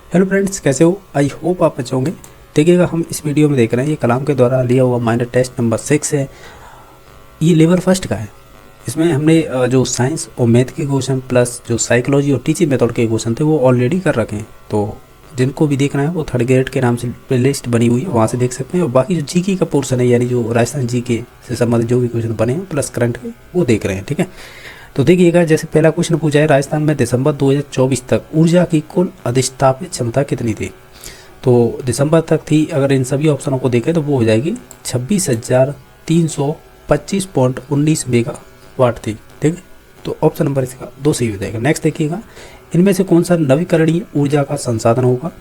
Hello friends, कैसे हो? I hope आप अच्छे होंगे। देखिएगा, हम इस वीडियो में देख रहे हैं, ये कलाम के द्वारा लिया हुआ माइनर टेस्ट नंबर 6 है। ये लेवल फर्स्ट का है। इसमें हमने जो साइंस और मैथ के क्वेश्चन प्लस जो साइकोलॉजी और टीचिंग मेथड के क्वेश्चन थे वो ऑलरेडी कर रखे हैं। तो जिनको भी देखना है वो थर्ड ग्रेड के नाम से प्लेलिस्ट बनी हुई है, वहाँ से देख सकते हैं। और बाकी जो जीके का पोर्शन है, यानी जो राजस्थान जीके से संबंधित जो भी क्वेश्चन बने हैं प्लस करंट के, वो देख रहे हैं। ठीक है, तो देखिएगा, जैसे पहला क्वेश्चन पूछा है, राजस्थान में दिसंबर 2024 तक ऊर्जा की कुल अधिष्ठापित क्षमता कितनी थी? तो दिसंबर तक थी, अगर इन सभी ऑप्शनों को देखें तो वो हो जाएगी 26,325.19 मेगावाट थी। ठीक है, तो ऑप्शन नंबर इसका 2 सही हो जाएगा। नेक्स्ट देखिएगा, इनमें से कौन सा नवीकरणीय ऊर्जा का संसाधन होगा?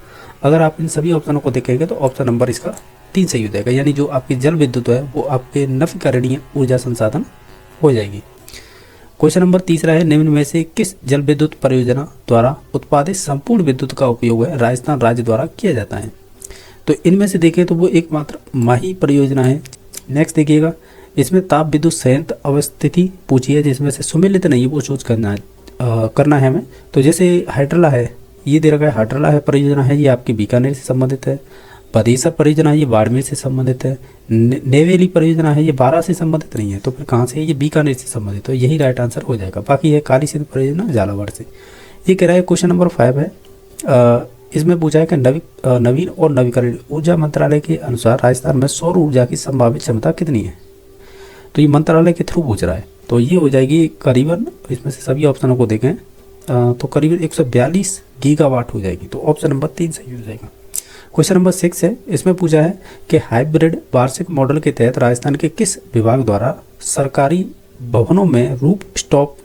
अगर आप इन सभी ऑप्शनों को देखेंगे तो ऑप्शन नंबर इसका 3 सही हो जाएगा, यानी जो आपकी जल विद्युत है वो आपके नवीकरणीय ऊर्जा संसाधन हो जाएगी। क्वेश्चन नंबर तीसरा है, निम्न में से किस जल विद्युत परियोजना द्वारा उत्पादित संपूर्ण विद्युत का उपयोग है राजस्थान राज्य द्वारा किया जाता है? तो इनमें से देखें तो वो एकमात्र माही परियोजना है। नेक्स्ट देखिएगा, इसमें ताप विद्युत संयंत्र अवस्थिति पूछी है, जिसमें से सुमेलित नहीं है वो चूज करना है हमें। तो जैसे हाइड्रला है, ये दे रखा है, हाइड्रला है परियोजना है, ये आपकी बीकानेर से संबंधित है। पदेसर परियोजना है, ये बाड़मेर से संबंधित है। नेवेली परियोजना है, ये बारां से संबंधित नहीं है, तो फिर कहाँ से है? ये बीकानेर से संबंधित है, यही राइट आंसर हो जाएगा। बाकी है काली सिंध परियोजना झालावाड़ से। ये कह रहा है क्वेश्चन नंबर 5 है, इसमें पूछा है कि नवीन और नवीकरणीय ऊर्जा मंत्रालय के अनुसार राजस्थान में सौर ऊर्जा की संभावित क्षमता कितनी है? तो ये मंत्रालय के थ्रू पूछ रहा है, तो ये हो जाएगी करीबन, इसमें से सभी ऑप्शनों को देखें तो करीबन 142 गीगावाट हो जाएगी। तो ऑप्शन नंबर 3 सही हो जाएगा। क्वेश्चन नंबर 6 है, इसमें पूछा है कि हाइब्रिड वार्षिक मॉडल के तहत राजस्थान के किस विभाग द्वारा सरकारी भवनों में रूफ टॉप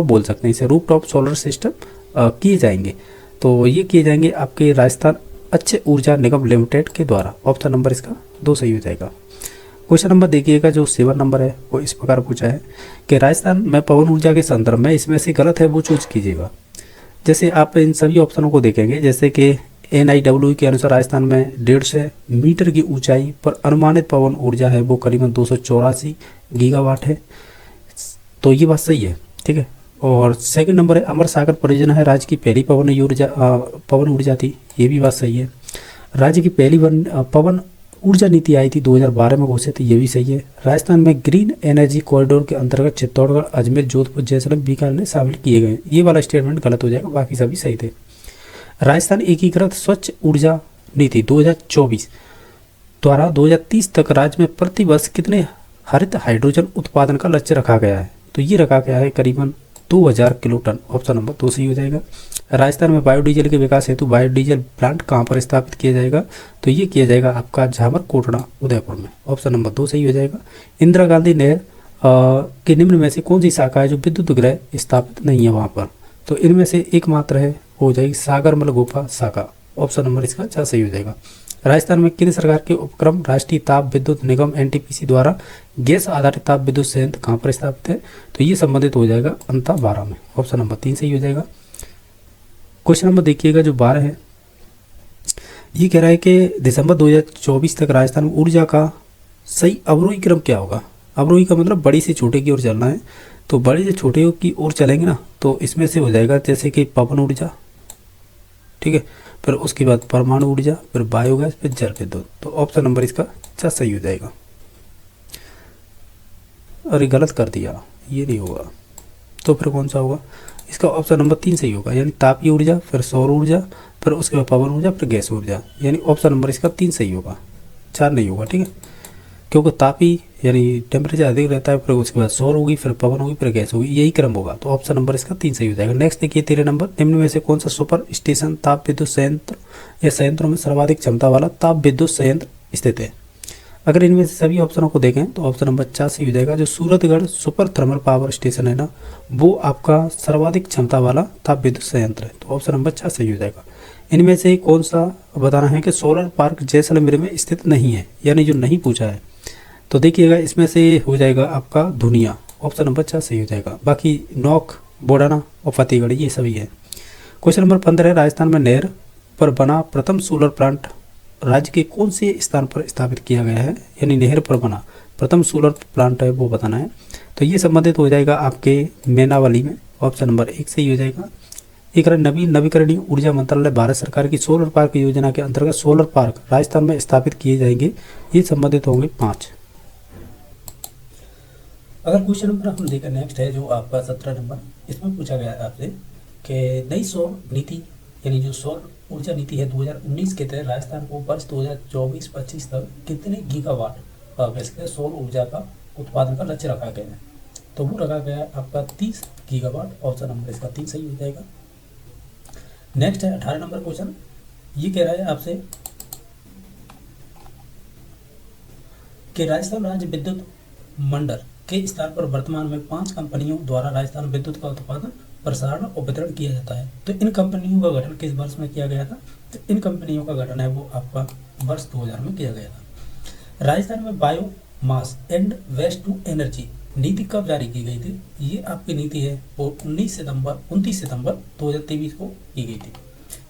बोल सकते हैं इसे, रूफ टॉप सोलर सिस्टम किए जाएंगे? तो ये किए जाएंगे आपके राजस्थान अच्छे ऊर्जा निगम लिमिटेड के द्वारा। ऑप्शन नंबर इसका 2 सही हो जाएगा। क्वेश्चन नंबर देखिएगा, जो 7 नंबर है वो इस प्रकार पूछा है कि राजस्थान में पवन ऊर्जा के संदर्भ में इसमें से गलत है वो चूज कीजिएगा। जैसे आप इन सभी ऑप्शनों को देखेंगे, जैसे कि NIWE के अनुसार राजस्थान में 150 मीटर की ऊंचाई पर अनुमानित पवन ऊर्जा है वो करीबन 284 गीगावाट है, तो ये बात सही है। ठीक है, और सेकंड नंबर है, अमर सागर परियोजना है, राज्य की पहली पवन ऊर्जा थी, ये भी बात सही है। राज्य की पहली पवन ऊर्जा नीति आई थी 2012 में घोषित, ये भी सही है। राजस्थान में ग्रीन एनर्जी कॉरिडोर के अंतर्गत चित्तौड़गढ़, अजमेर, जोधपुर, जैसलमेर, बीकानेर शामिल किए गए, ये वाला स्टेटमेंट गलत हो जाएगा, बाकी सभी सही थे। राजस्थान एकीकृत स्वच्छ ऊर्जा नीति 2024 द्वारा 2030 तक राज्य में प्रति वर्ष कितने हरित हाइड्रोजन उत्पादन का लक्ष्य रखा गया है? तो ये रखा गया है करीबन 2000 किलो टन। ऑप्शन नंबर 2 सही हो जाएगा। राजस्थान में बायोडीजल के विकास हेतु बायोडीजल प्लांट कहाँ पर स्थापित किया जाएगा? तो ये किया जाएगा आपका झामर कोटड़ा उदयपुर में। ऑप्शन नंबर 2 सही हो जाएगा। इंदिरा गांधी नहर के निम्न में से कौन सी शाखा है जो विद्युत गृह स्थापित नहीं है वहाँ पर? तो इनमें से एकमात्र है, हो जाएगी सागरमल गुफा शाखा। ऑप्शन नंबर इसका 4 सही हो जाएगा। राजस्थान में केंद्र सरकार के उपक्रम राष्ट्रीय ताप विद्युत निगम NTPC द्वारा गैस आधारित ताप विद्युत संयंत्र कहाँ पर स्थापित है? तो ये संबंधित हो जाएगा अंता 12 में। ऑप्शन नंबर 3 सही हो जाएगा। क्वेश्चन नंबर देखिएगा, जो 12 है, ये कह रहा है कि दिसंबर 2024 तक राजस्थान में ऊर्जा का सही अवरोही क्रम क्या होगा? अवरोही का मतलब बड़ी से छोटे की ओर चलना है, तो बड़े से छोटे की ओर चलेंगे ना, तो इसमें से हो जाएगा जैसे कि पवन ऊर्जा, ठीक है, फिर उसके बाद परमाणु ऊर्जा, फिर बायोगैस, फिर जल विद्युत। तो ऑप्शन नंबर इसका 4 सही हो जाएगा। अरे गलत कर दिया, ये नहीं होगा, तो फिर कौन सा होगा? इसका ऑप्शन नंबर 3 सही होगा, यानी तापीय ऊर्जा, फिर सौर ऊर्जा, फिर उसके बाद पवन ऊर्जा, फिर गैस ऊर्जा, यानी ऑप्शन नंबर इसका 3 सही होगा, 4 नहीं होगा। ठीक है, क्योंकि तापी यानी टेम्परेचर अधिक रहता है, फिर उसके बाद सौर होगी, फिर पवन होगी, फिर गैस होगी, यही क्रम होगा। तो ऑप्शन नंबर इसका 3 सही हो जाएगा। नेक्स्ट देखिए 13 नंबर, निम्न में से कौन सा सुपर स्टेशन ताप विद्युत संयंत्र या संयंत्रों में सर्वाधिक क्षमता वाला ताप विद्युत संयंत्र स्थित है? अगर इनमें से सभी ऑप्शनों को देखें तो ऑप्शन नंबर 4 सही हो जाएगा। जो Suratgarh super thermal power station है ना, वो आपका सर्वाधिक क्षमता वाला ताप विद्युत संयंत्र है, तो ऑप्शन नंबर 4 सही हो जाएगा। इनमें से कौन सा बताना है कि सोलर पार्क जैसलमेर में स्थित नहीं है, यानी जो नहीं पूछा है? तो देखिएगा, इसमें से हो जाएगा आपका धुनिया। ऑप्शन नंबर 4 सही हो जाएगा। बाकी नौक, बोडाना और फतेहगढ़ ये सभी है। क्वेश्चन नंबर 15 राजस्थान में नहर पर बना प्रथम सोलर प्लांट राज्य के कौन से स्थान पर स्थापित किया गया है? यानी नहर पर बना प्रथम सोलर प्लांट है वो बताना है। तो ये संबंधित हो जाएगा आपके मैनावली में। ऑप्शन नंबर 1 सही हो जाएगा। एक रहा नवीकरणीय ऊर्जा मंत्रालय भारत सरकार की सोलर पार्क योजना के अंतर्गत सोलर पार्क राजस्थान में स्थापित किए जाएंगे। ये संबंधित होंगे 5। अगर क्वेश्चन नंबर हम देखें नेक्स्ट है जो आपका 17 नंबर, इसमें पूछा गया है आपसे कि नई सौर नीति यानी जो सौर ऊर्जा नीति है 2019 के तहत राजस्थान को वर्ष 2024-25 तक कितने गीगावाट वैसे सौर ऊर्जा का उत्पादन का लक्ष्य रखा गया है। तो वो रखा गया है आपका 30 गीगावाट। ऑप्शन नंबर इसका 3 सही हो जाएगा। नेक्स्ट है 18 नंबर क्वेश्चन, ये कह रहा है आपसे कि राजस्थान राज्य विद्युत मंडल के स्तर पर वर्तमान में 5 कंपनियों द्वारा राजस्थान विद्युत का उत्पादन, प्रसारण और वितरण किया जाता है। तो इन कंपनियों का गठन किस वर्ष में किया गया था। तो इन कंपनियों का गठन है वो आपका वर्ष 2000 में किया गया था। राजस्थान में biomass and waste to energy नीति कब जारी की गई थी। ये आपकी नीति है वो 29 सितंबर 2023 को की गई थी।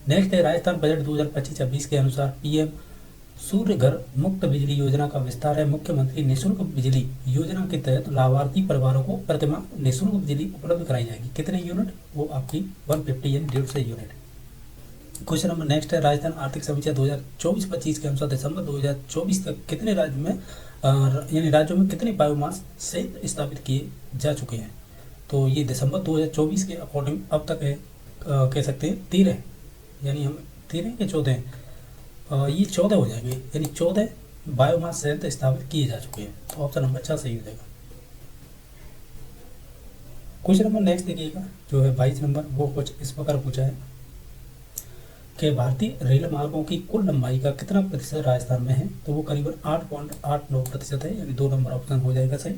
नेक्स्ट है राजस्थान बजट 2025-26 के अनुसार पीएम सूर्य घर मुक्त बिजली योजना का विस्तार है। मुख्यमंत्री निःशुल्क बिजली योजना के तहत लाभार्थी परिवारों को प्रतिमाह निःशुल्क बिजली उपलब्ध कराई जाएगी। कितने यूनिट, वो आपकी 150 यानी 150 यूनिट। क्वेश्चन नंबर नेक्स्ट है राजस्थान आर्थिक समीक्षा 2024-25 के अनुसार दिसंबर 2024 तक कितने राज्य में यानी राज्यों में कितने बायोमास संयंत्र स्थापित किए जा चुके हैं। तो ये दिसंबर 2024 के अकॉर्डिंग अब तक है कह सकते हैं 13, यानी हम 13 के 14 ये 14 हो जाएंगे, यानी 14 बायोमास संयंत्र स्थापित किए जा चुके हैं। तो ऑप्शन नंबर 6 सही हो जाएगा। क्वेश्चन नंबर नेक्स्ट देखिएगा जो है 22 नंबर, वो कुछ इस प्रकार पूछा है कि भारतीय रेल मार्गों की कुल लंबाई का कितना प्रतिशत राजस्थान में है। तो वो करीबन 8.89% है, यानी 2 नंबर ऑप्शन हो जाएगा सही।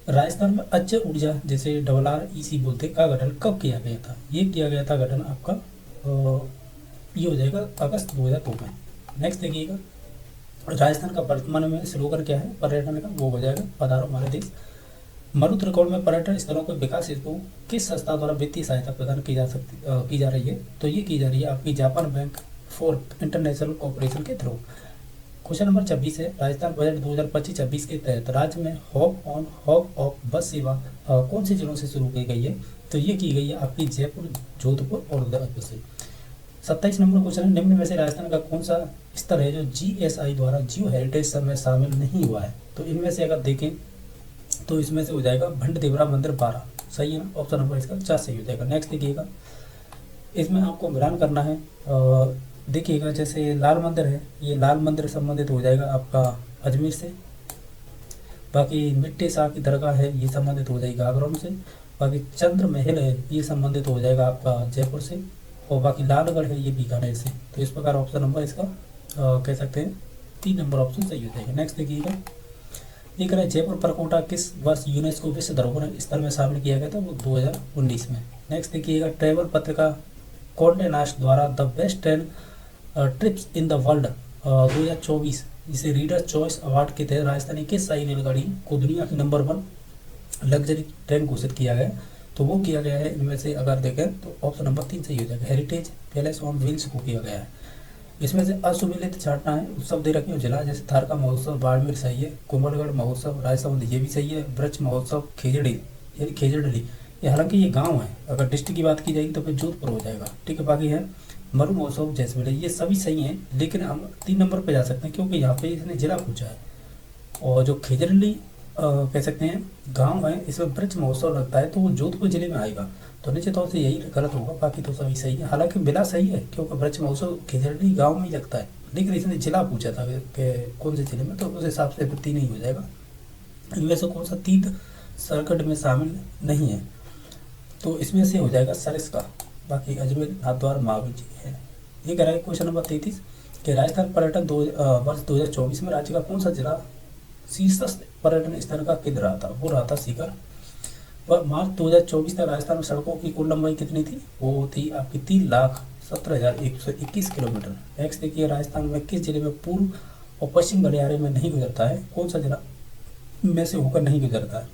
राजस्थान में अक्षय ऊर्जा जैसे RREC बोलते का गठन कब किया गया था। ये किया गया था गठन आपका ये हो जाएगा अगस्त 2002 में। नेक्स्ट देखिएगा राजस्थान का वर्तमान में स्लोगन क्या है पर्यटन का, वो हो जाएगा पधारो हमारे देश। मरुत्रिकोण में पर्यटन स्थलों के विकास हेतु किस संस्था द्वारा वित्तीय सहायता प्रदान की जा रही है। तो ये की जा रही है आपकी Japan bank for international cooperation के थ्रू। क्वेश्चन नंबर 26 है राजस्थान बजट 2025-26 के तहत राज्य में हॉप ऑन हॉप ऑफ बस सेवा कौन से जिलों से शुरू की गई है। तो ये की गई है आपकी जयपुर, जोधपुर और उदयपुर से। 27 नंबर क्वेश्चन है निम्न में से राजस्थान का कौन सा स्थल है जो GSI द्वारा जियो हेरिटेज में शामिल नहीं हुआ है। तो इनमें से अगर देखें तो इसमें से हो जाएगा भंड देवरा मंदिर 12 सही है ना। ऑप्शन नंबर इसका 4 सही हो जाएगा। नेक्स्ट देखिएगा इसमें आपको मिलान करना है। देखिएगा जैसे लाल मंदिर है, ये लाल मंदिर संबंधित हो जाएगा आपका अजमेर से। बाकी मिट्टी शाह की दरगाह है ये संबंधित हो जाएगा आगरा से। बाकी चंद्र महल है ये संबंधित हो जाएगा आपका जयपुर से। और बाकी लालगढ़ है ये बीकानेर से। तो इस प्रकार ऑप्शन नंबर इसका कह सकते हैं 3 नंबर ऑप्शन सही हो जाएगा। नेक्स्ट देखिएगा एक है जयपुर परकोटा किस वर्ष यूनेस्को विश्व धरोहर स्थल में शामिल किया गया था। वो 2019 में। नेक्स्ट देखिएगा ट्रैवल पत्रिका कॉन्डे नास्ट द्वारा the best 10 trips in the world 2024 जिसे रीडर चॉइस अवार्ड के तहत राजस्थानी किस शाही रेलगाड़ी को दुनिया की नंबर 1 लग्जरी ट्रेन घोषित किया गया। तो वो किया गया है इनमें से अगर देखें तो ऑप्शन नंबर 3 सही हो जाएगा। हेरिटेज पैलेस ऑन व्हील्स को किया गया है। इसमें से असुमिलित छाटना है उत्सव दे रखे हो जिला जैसे थारका महोत्सव बाड़मेर सही है, कुंभलगढ़ महोत्सव राजसमंद ये भी सही है, ब्रज महोत्सव खेजड़ी यानी खेजड़ली ये हालांकि ये गांव है। अगर डिस्ट्रिक्ट की बात की जाएगी तो फिर जोधपुर हो जाएगा। ठीक है, बाकी है मरु महोत्सव जैसलमेर ये सभी सही हैं, लेकिन हम 3 नंबर पे जा सकते हैं क्योंकि यहाँ पे इसने जिला पूछा है। और जो खेजड़ली कह सकते हैं गांव है, इसमें ब्रज महोत्सव लगता है तो वो जोधपुर जिले में आएगा। तो निश्चित तौर से यही गलत होगा, बाकी तो सभी सही है। हालांकि बिला सही है क्योंकि ब्रज महोत्सव खेजड़ली गांव में ही लगता है, लेकिन इसने जिला पूछा था कि कौन से जिले में, तो उस हिसाब से 3 नहीं हो जाएगा। इनमें से कौन सा तीर्थ सर्किट में शामिल नहीं है। तो इसमें से हो जाएगा सरिस्का। बाकी अजमेर नाथद्वार महावीर जी है। ये कह रहा है क्वेश्चन नंबर 33 कि राजस्थान पर्यटन वर्ष 2024 में राज्य का कौन सा जिला शीर्ष पर्यटन स्थल का केंद्र रहा था। वो रहा था सीकर। वह मार्च 2024 तक राजस्थान में सड़कों की कुल लंबाई कितनी थी। वो थी आपकी 3,17,121 किलोमीटर। नेक्स्ट देखिए राजस्थान में किस जिले में पूर्व और पश्चिम गलियारे में नहीं गुजरता है। कौन सा जिला में से होकर नहीं गुजरता है।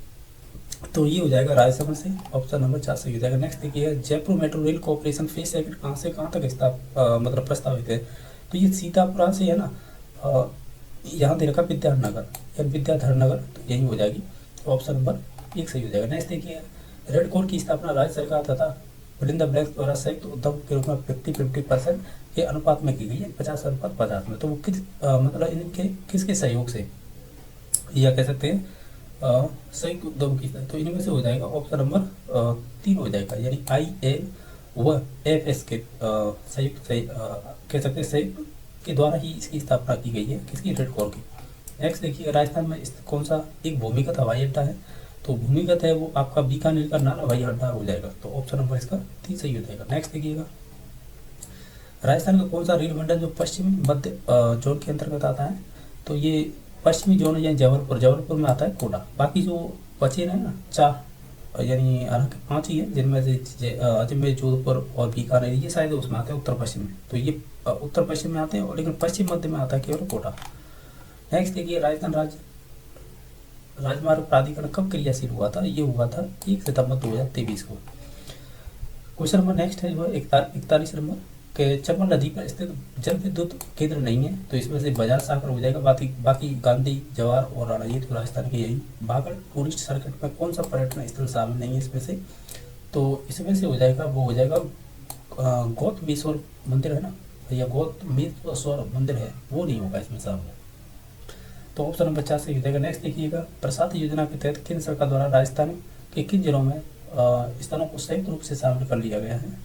तो ये हो जाएगा राजसमंद से। ऑप्शन नंबर 4 सही हो जाएगा। नेक्स्ट देखिए Jaipur metro rail corporation phase second कहाँ से कहाँ तक मतलब प्रस्तावित है। तो ये सीतापुरा से है ना, यहाँ दे रखा विद्यानगर या विद्याधर नगर, तो यही हो जाएगी। ऑप्शन नंबर 1 सही हो जाएगा। नेक्स्ट देखिए रेड कोर की स्थापना राज्य सरकार तथा फिल इन द ब्लैंक्स द्वारा संयुक्त उद्यम के रूप में 50-50% के अनुपात में की गई है, 50/50 में। तो वो मतलब इनके किसके सहयोग से, या कह सकते हैं संयुक्त उद्यम की, तो इनमें से हो जाएगा ऑप्शन नंबर 3 हो जाएगा, यानी IN व FS के संयुक्त कह सकते हैं संयुक्त के द्वारा ही इसकी स्थापना की गई है, किसकी, रेड कॉर की। नेक्स्ट देखिए, राजस्थान में स्थित कौन सा एक भूमिगत हवाई अड्डा है, तो भूमिगत है वो आपका बीकानेर का नाल हवाई अड्डा हो जाएगा, तो ऑप्शन नंबर इसका 3 सही हो जाएगा। नेक्स्ट देखिएगा, राजस्थान का कौन सा रेल मंडल जो पश्चिमी मध्य जोन के अंतर्गत आता है, तो ये पश्चिमी जोन यानी जबलपुर में आता है कोटा। बाकी जो बचे रहे ना 4, यानी हालांकि 5 ही है, जिनमें से अजमेर, जोधपुर और बीकानेर ये शायद उसमें आते हैं उत्तर पश्चिम में, तो ये उत्तर पश्चिम में आते हैं, और लेकिन पश्चिम मध्य में आता है केवल कोटा। नेक्स्ट देखिए, राजस्थान राजमार्ग प्राधिकरण कब क्रियाशील हुआ था, ये हुआ था 1 सितंबर 2023 को। क्वेश्चन नंबर नेक्स्ट है वो 41 नंबर के, चंबल नदी पर स्थित जल विद्युत केंद्र नहीं है, तो इसमें से बाजार सागर हो जाएगा। बाकी गांधी, जवाहर और राणा ये तो राजस्थान के यही। बागड़ टूरिस्ट सर्किट में कौन सा पर्यटन स्थल शामिल नहीं है इसमें से, तो इसमें से हो जाएगा वो हो जाएगा गौतमेश्वर मंदिर है ना, या गौतमेश्वर मंदिर है, वो नहीं होगा इसमें शामिल, तो ऑप्शन नंबर 4 से हो जाएगा। नेक्स्ट देखिएगा, प्रसाद योजना के तहत केंद्र सरकार द्वारा राजस्थान के किन जिलों में स्थानों को संयुक्त रूप से शामिल कर लिया गया है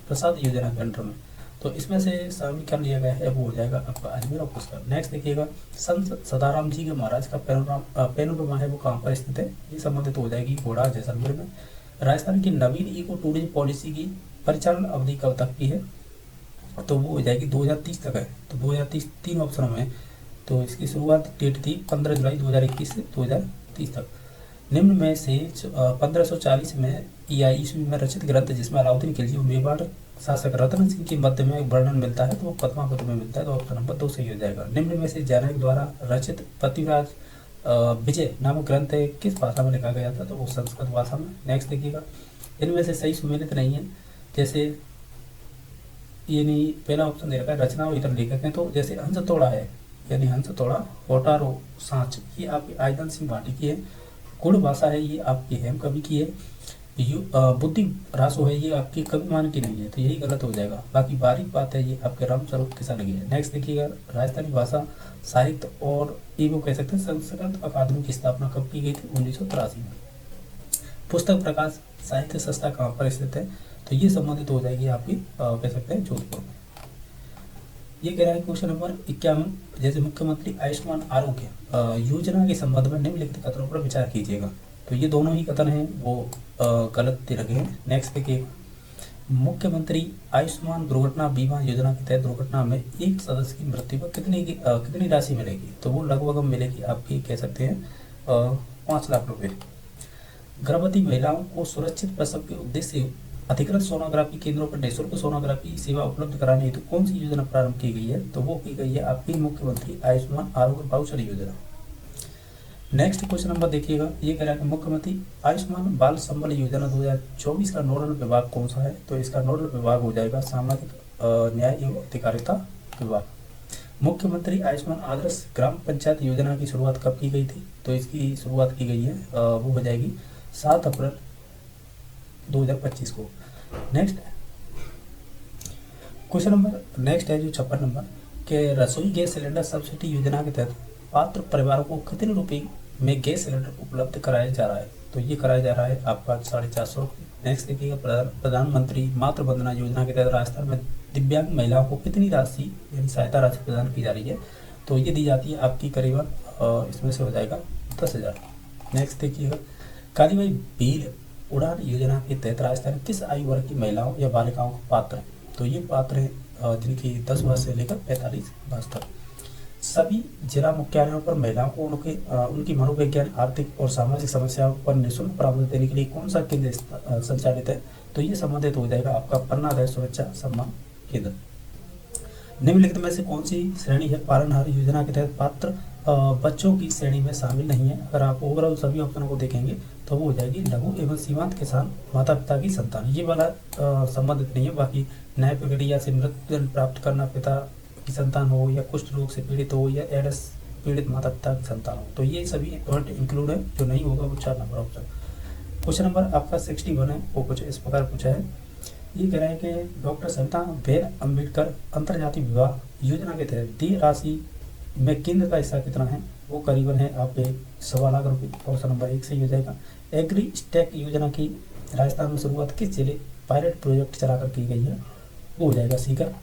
प्रसाद योजना के अंडर में, तो इसमें से शामिल कर लिया गया है वो हो जाएगा आपका अजमेर और पुष्कर। नेक्स्ट देखिएगा, संत सदाराम जी के महाराज का पैनोरमा है वो कहाँ पर स्थित है, ये संबंधित हो जाएगी घोड़ा जैसलमेर में। राजस्थान की नवीन इको टूरिज्म पॉलिसी की परिचालन अवधि कब तक की है, तो वो हो जाएगी 2030 तक है, तो 2030 3 ऑप्शनों में, तो इसकी शुरुआत डेट थी 15 जुलाई 2021 से 2030 तक। निम्न में से 1540 में या ईस्वी में रचित ग्रंथ जिसमें अलाउद्दीन खिलजी और मेवाड़ शासक रतन सिंह के मध्य में वर्णन मिलता है, तो वो पद्मावत में मिलता है, तो ऑप्शन नंबर 2 सही हो जाएगा। निम्न में से जनक द्वारा रचित पृथ्वीराज विजय नामक ग्रंथ किस भाषा में लिखा गया था, तो वो संस्कृत भाषा में। नेक्स्ट देखिएगा, इनमें से सही सुमेलित नहीं है, जैसे ये नहीं, पहला ऑप्शन दे रखा है रचना और इतर लेखक हैं, तो जैसे हंस तोड़ा है, यानी हंस तोड़ा, कोटारो सांच, ये आपकी आयदन सिंह भाटी की है। गुड़ भाषा है, ये आपकी हेम कवि की है। बुद्धि रासो है, ये आपकी कवि मान की नहीं है, तो यही गलत हो जाएगा। बाकी बारीक बात है, ये आपके रामस्वरूप किसान की है। नेक्स्ट देखिएगा, राजस्थानी भाषा साहित्य और ये वो कह सकते हैं संस्कृत अकादमी की स्थापना कब की गई थी, 1983 में। पुस्तक प्रकाश साहित्य संस्था कहाँ पर स्थित है, तो ये संबंधित हो जाएगी आपकी कह सकते हैं जोधपुर में। ये कह रहा है क्वेश्चन नंबर 51, जैसे मुख्यमंत्री आयुष्मान आरोग्य योजना के संबंध में निम्नलिखित कथनों पर विचार कीजिएगा, तो ये दोनों ही कथन हैं वो गलत दे रखे हैं। नेक्स्ट देखिए, मुख्यमंत्री आयुष्मान दुर्घटना बीमा योजना के तहत दुर्घटना में एक सदस्य की मृत्यु पर कितनी राशि मिलेगी, तो वो लगभग मिलेगी आपकी कह सकते हैं 5 लाख रुपए। गर्भवती महिलाओं को सुरक्षित प्रसव के उद्देश्य से अधिकृत सोनोग्राफी केंद्रों पर निःशुल्क सोनोग्राफी सेवा उपलब्ध कराने हेतु कौन सी योजना प्रारंभ की गई है, तो वो की गई है आपकी मुख्यमंत्री आयुष्मान आरोग्य वाउचर योजना। नेक्स्ट क्वेश्चन नंबर देखिएगा, ये कह रहा है कि मुख्यमंत्री आयुष्मान बाल संबल योजना 2024 का नोडल विभाग कौन सा है, तो इसका नोडल विभाग हो जाएगा सामाजिक न्याय एवं अधिकारिता विभाग। मुख्यमंत्री आयुष्मान आदर्श ग्राम पंचायत योजना की शुरुआत कब की गई थी, तो इसकी शुरुआत की गई है वो हो जाएगी 7 अप्रैल 2025 को। नेक्स्ट क्वेश्चन नंबर नेक्स्ट है जो 56 नंबर के, रसोई गैस सिलेंडर सब्सिडी योजना के तहत पात्र परिवारों को कितने रुपए में गैस सिलेंडर उपलब्ध कराया जा रहा है, तो ये कराया जा रहा है आपका 450 रुपये। नेक्स्ट देखिएगा, प्रधानमंत्री मातृ वंदना योजना के तहत राजस्थान में दिव्यांग महिलाओं को कितनी राशि यानी सहायता राशि प्रदान की जा रही है, तो ये दी जाती है आपकी करीबन इसमें से हो जाएगा 10,000। नेक्स्ट देखिएगा, कालीबाई भील उड़ान योजना के तहत राजस्थान किस आयु वर्ग की महिलाओं या बालिकाओं को पात्र है, तो ये पात्र है जिनकी 10 वर्ष से लेकर 45 वर्ष तक। सभी जिला मुख्यालयों पर महिलाओं को उनकी मनोवैज्ञानिक, आर्थिक और सामाजिक समस्याओं पर निःशुल्क परामर्श देने के लिए कौन सा केंद्र संचालित है, तो ये संबंधित हो जाएगा आपका पन्नाधाय सुरक्षा सम्मान केंद्र। निम्नलिखित में से कौन सी श्रेणी है पालनहार योजना के तहत पात्र बच्चों की श्रेणी में शामिल नहीं है, अगर आप ओवरऑल सभी ऑप्शनों को देखेंगे तो वो हो जाएगी लघु एवं सीमांत किसान माता पिता की संतान, ये वाला संबंधित नहीं है। बाकी न्याय प्रक्रिया से मृत्यु प्राप्त करना पिता की संतान हो, या कुष्ठ रोग से पीड़ित हो, या एड्स पीड़ित माता पिता की संतान हो, तो ये सभी पॉइंट इंक्लूड है। जो नहीं होगा वो 4 नंबर ऑप्शन। क्वेश्चन नंबर आपका 61 है, वो कुछ इस प्रकार पूछा है ये कह रहे हैं कि डॉक्टर सविता बेन अम्बेडकर अंतरजातीय विवाह योजना के तहत दी राशि में केंद्र का हिस्सा कितना है, वो करीबन है आपके 1.25 लाख रुपये। ऑप्शन नंबर 1 सही हो जाएगा। एग्री स्टैक योजना की राजस्थान में शुरुआत किस जिले पायलट प्रोजेक्ट चलाकर की गई है, वो हो जाएगा सीकर।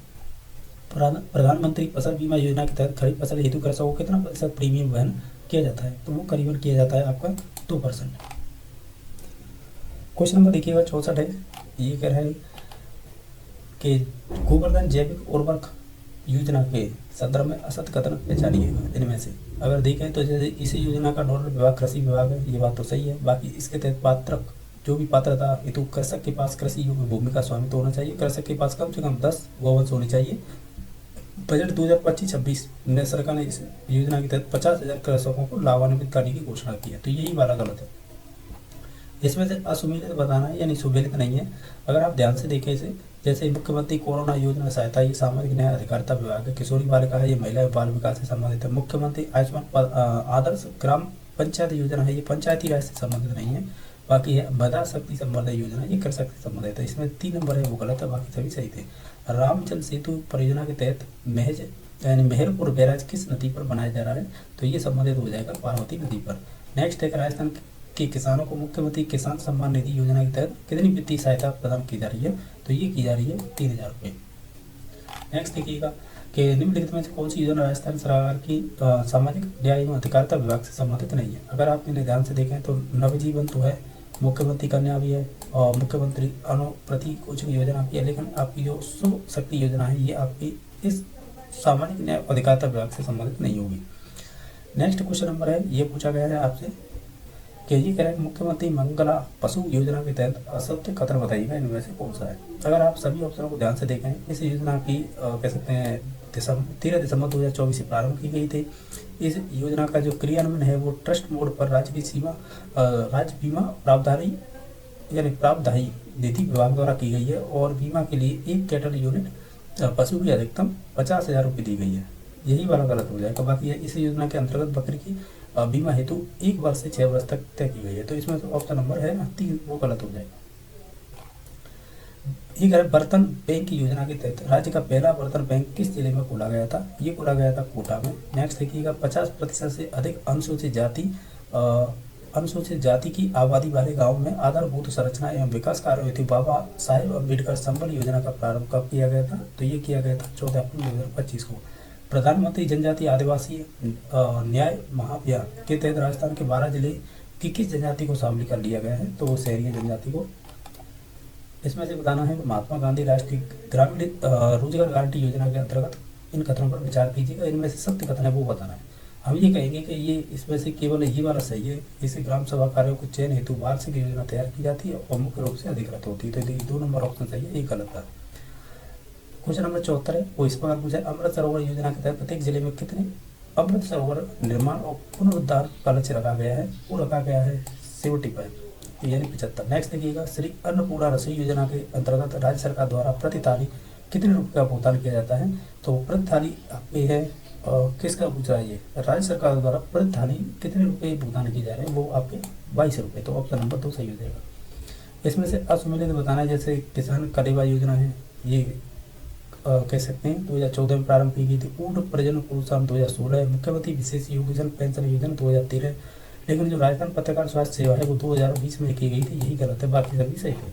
प्रधानमंत्री फसल बीमा योजना के तहत खरीफ फसल हेतु कृषकों को कितना प्रतिशत प्रीमियम वहन किया जाता है, तो वो करीबन किया जाता है आपका 2%। क्वेश्चन नंबर देखिएगा 64 है। ये कह रहा है कि गोवर्धन जैविक उर्वरक योजना के संदर्भ में असत कथन पहचानिएगा इनमें से। अगर देखें तो जैसे इसी योजना का नोडल विभाग कृषि विभाग है, ये बात तो सही है। बाकी इसके तहत पात्रक जो भी पात्रता हेतु कृषक के पास कृषि योग्य भूमि का स्वामित्व होना चाहिए, कृषक के पास कम से कम 10 गौवंश होनी चाहिए। बजट 2025-26 में सरकार ने इस योजना के तहत 50,000 कृषकों को लाभान्वित करने की घोषणा की है, तो यही वाला गलत है। इसमें से असुमेलित बताना है, यानी सुमेलित नहीं है। अगर आप ध्यान से देखें इसे, जैसे मुख्यमंत्री कोरोना योजना सहायता, ये सामाजिक न्याय अधिकारिता विभाग है। किशोरी बालिका है, ये महिला एवं बाल विकास से संबंधित है। मुख्यमंत्री आयुष्मान आदर्श ग्राम पंचायत योजना है, ये पंचायती राज से संबंधित नहीं है। बाकी है मदा शक्ति संवर्धन योजना, ये कृषक से संबंधित है। इसमें 3 नंबर है वो गलत है, बाकी सभी सही थे। रामचंद्र सेतु परियोजना के तहत महज यानी मेहरपुर बैराज किस नदी पर बनाया जा रहा है, तो ये संबंधित हो जाएगा पार्वती नदी पर। नेक्स्ट है राजस्थान के किसानों को मुख्यमंत्री किसान सम्मान निधि योजना के तहत कितनी वित्तीय सहायता प्रदान की जा रही है, तो ये की जा रही है 3,000 रुपये। नेक्स्ट देखिएगा कि निम्नलिखित में से कौन सी योजना राजस्थान सरकार की सामाजिक न्याय एवं अधिकारिता विभाग से संबंधित नहीं है। अगर आप इन्हें ध्यान से देखें तो नवजीवन तो है, मुख्यमंत्री कन्या भी है, और मुख्यमंत्री अनुप्रति कोचिंग योजना भी है, लेकिन आपकी जो शुभ शक्ति योजना है ये आपकी इस सामाजिक न्याय अधिकारिता विभाग से संबंधित नहीं होगी। नेक्स्ट क्वेश्चन नंबर है, ये पूछा गया है आपसे कि ये कह रहे हैं मुख्यमंत्री मंगला पशु योजना के तहत असत्य कथन बताइएगा इनमें से कौन सा है। अगर आप सभी ऑप्शनों को ध्यान से देखें, इस योजना की कह सकते हैं 13 दिसंबर 2024 से प्रारंभ की गई थी। इस योजना का जो क्रियान्वयन है वो ट्रस्ट मोड पर राज्य बीमा प्रावधानी यानी प्रावधायी नीति विभाग द्वारा की गई है, और बीमा के लिए एक कैटल यूनिट पशु की अधिकतम 50,000 रुपये दी गई है, यही वाला गलत हो जाएगा। बाकी इस योजना के अंतर्गत बकरी की बीमा हेतु 1 वर्ष से 6 वर्ष तक तय की गई है, तो इसमें तो ऑप्शन नंबर है ना 3 वो गलत हो जाएगा। एक है बर्तन बैंक की योजना के तहत राज्य का पहला बर्तन बैंक किस जिले में खोला गया था, ये खोला गया था कोटा में। नेक्स्ट देखिएगा 50% से अधिक अनुसूचित जाति की आबादी वाले गाँव में आधारभूत संरचना एवं विकास कार्य हेतु बाबा साहेब अम्बेडकर संबल योजना का प्रारंभ कब किया गया था, तो ये किया गया था 14 अप्रैल 2025 को। प्रधानमंत्री जनजातीय आदिवासी न्याय महाअभियान के तहत राजस्थान के 12 जिले की किस जनजाति को शामिल कर लिया गया है, तो वो शहरी जनजाति को। इसमें से बताना है महात्मा गांधी राष्ट्रीय ग्रामीण रोजगार गारंटी योजना के अंतर्गत इन कथनों पर विचार कीजिएगा, इनमें से सत्य कथन है वो बताना है। हम ये कहेंगे कि ये इसमें से केवल ये वाला सही है, इसे ग्राम सभा कार्यों के चयन हेतु वार्षिक योजना तैयार की जाती है और मुख्य रूप से अधिकृत होती है, तो 2 नंबर ऑप्शन सही है, ये गलत है। क्वेश्चन नंबर 74 है, वो इस प्रकार पूछा है अमृत सरोवर योजना के तहत प्रत्येक जिले में कितने अमृत सरोवर निर्माण और पुनरुद्धार का लक्ष्य रखा गया है, वो रखा गया है 75 यानी 75। नेक्स्ट देखिएगा श्री अन्नपूर्णा रसोई योजना के अंतर्गत राज्य सरकार द्वारा प्रति थाली कितने रुपये का भुगतान किया जाता है, तो प्रति थाली आपके है किसका पूछ रहा है, ये राज्य सरकार द्वारा प्रति थाली कितने रुपये भुगतान किए जा रहे हैं, वो आपके 22 रुपये, तो ऑप्शन नंबर 2 सही हो जाएगा। इसमें से असुमेलित बताना है, जैसे किसान कलेवा योजना है, ये कह सकते हैं 2014 में प्रारंभ की गई थी। पूर्ण परिजन प्रोत्साहन 2016, मुख्यमंत्री विशेष योगदान पेंशन योजना 2013, लेकिन जो राजस्थान पत्रकार स्वास्थ्य सेवा है वो 2020 में की गई थी, यही गलत है, बाकी सभी सही थे।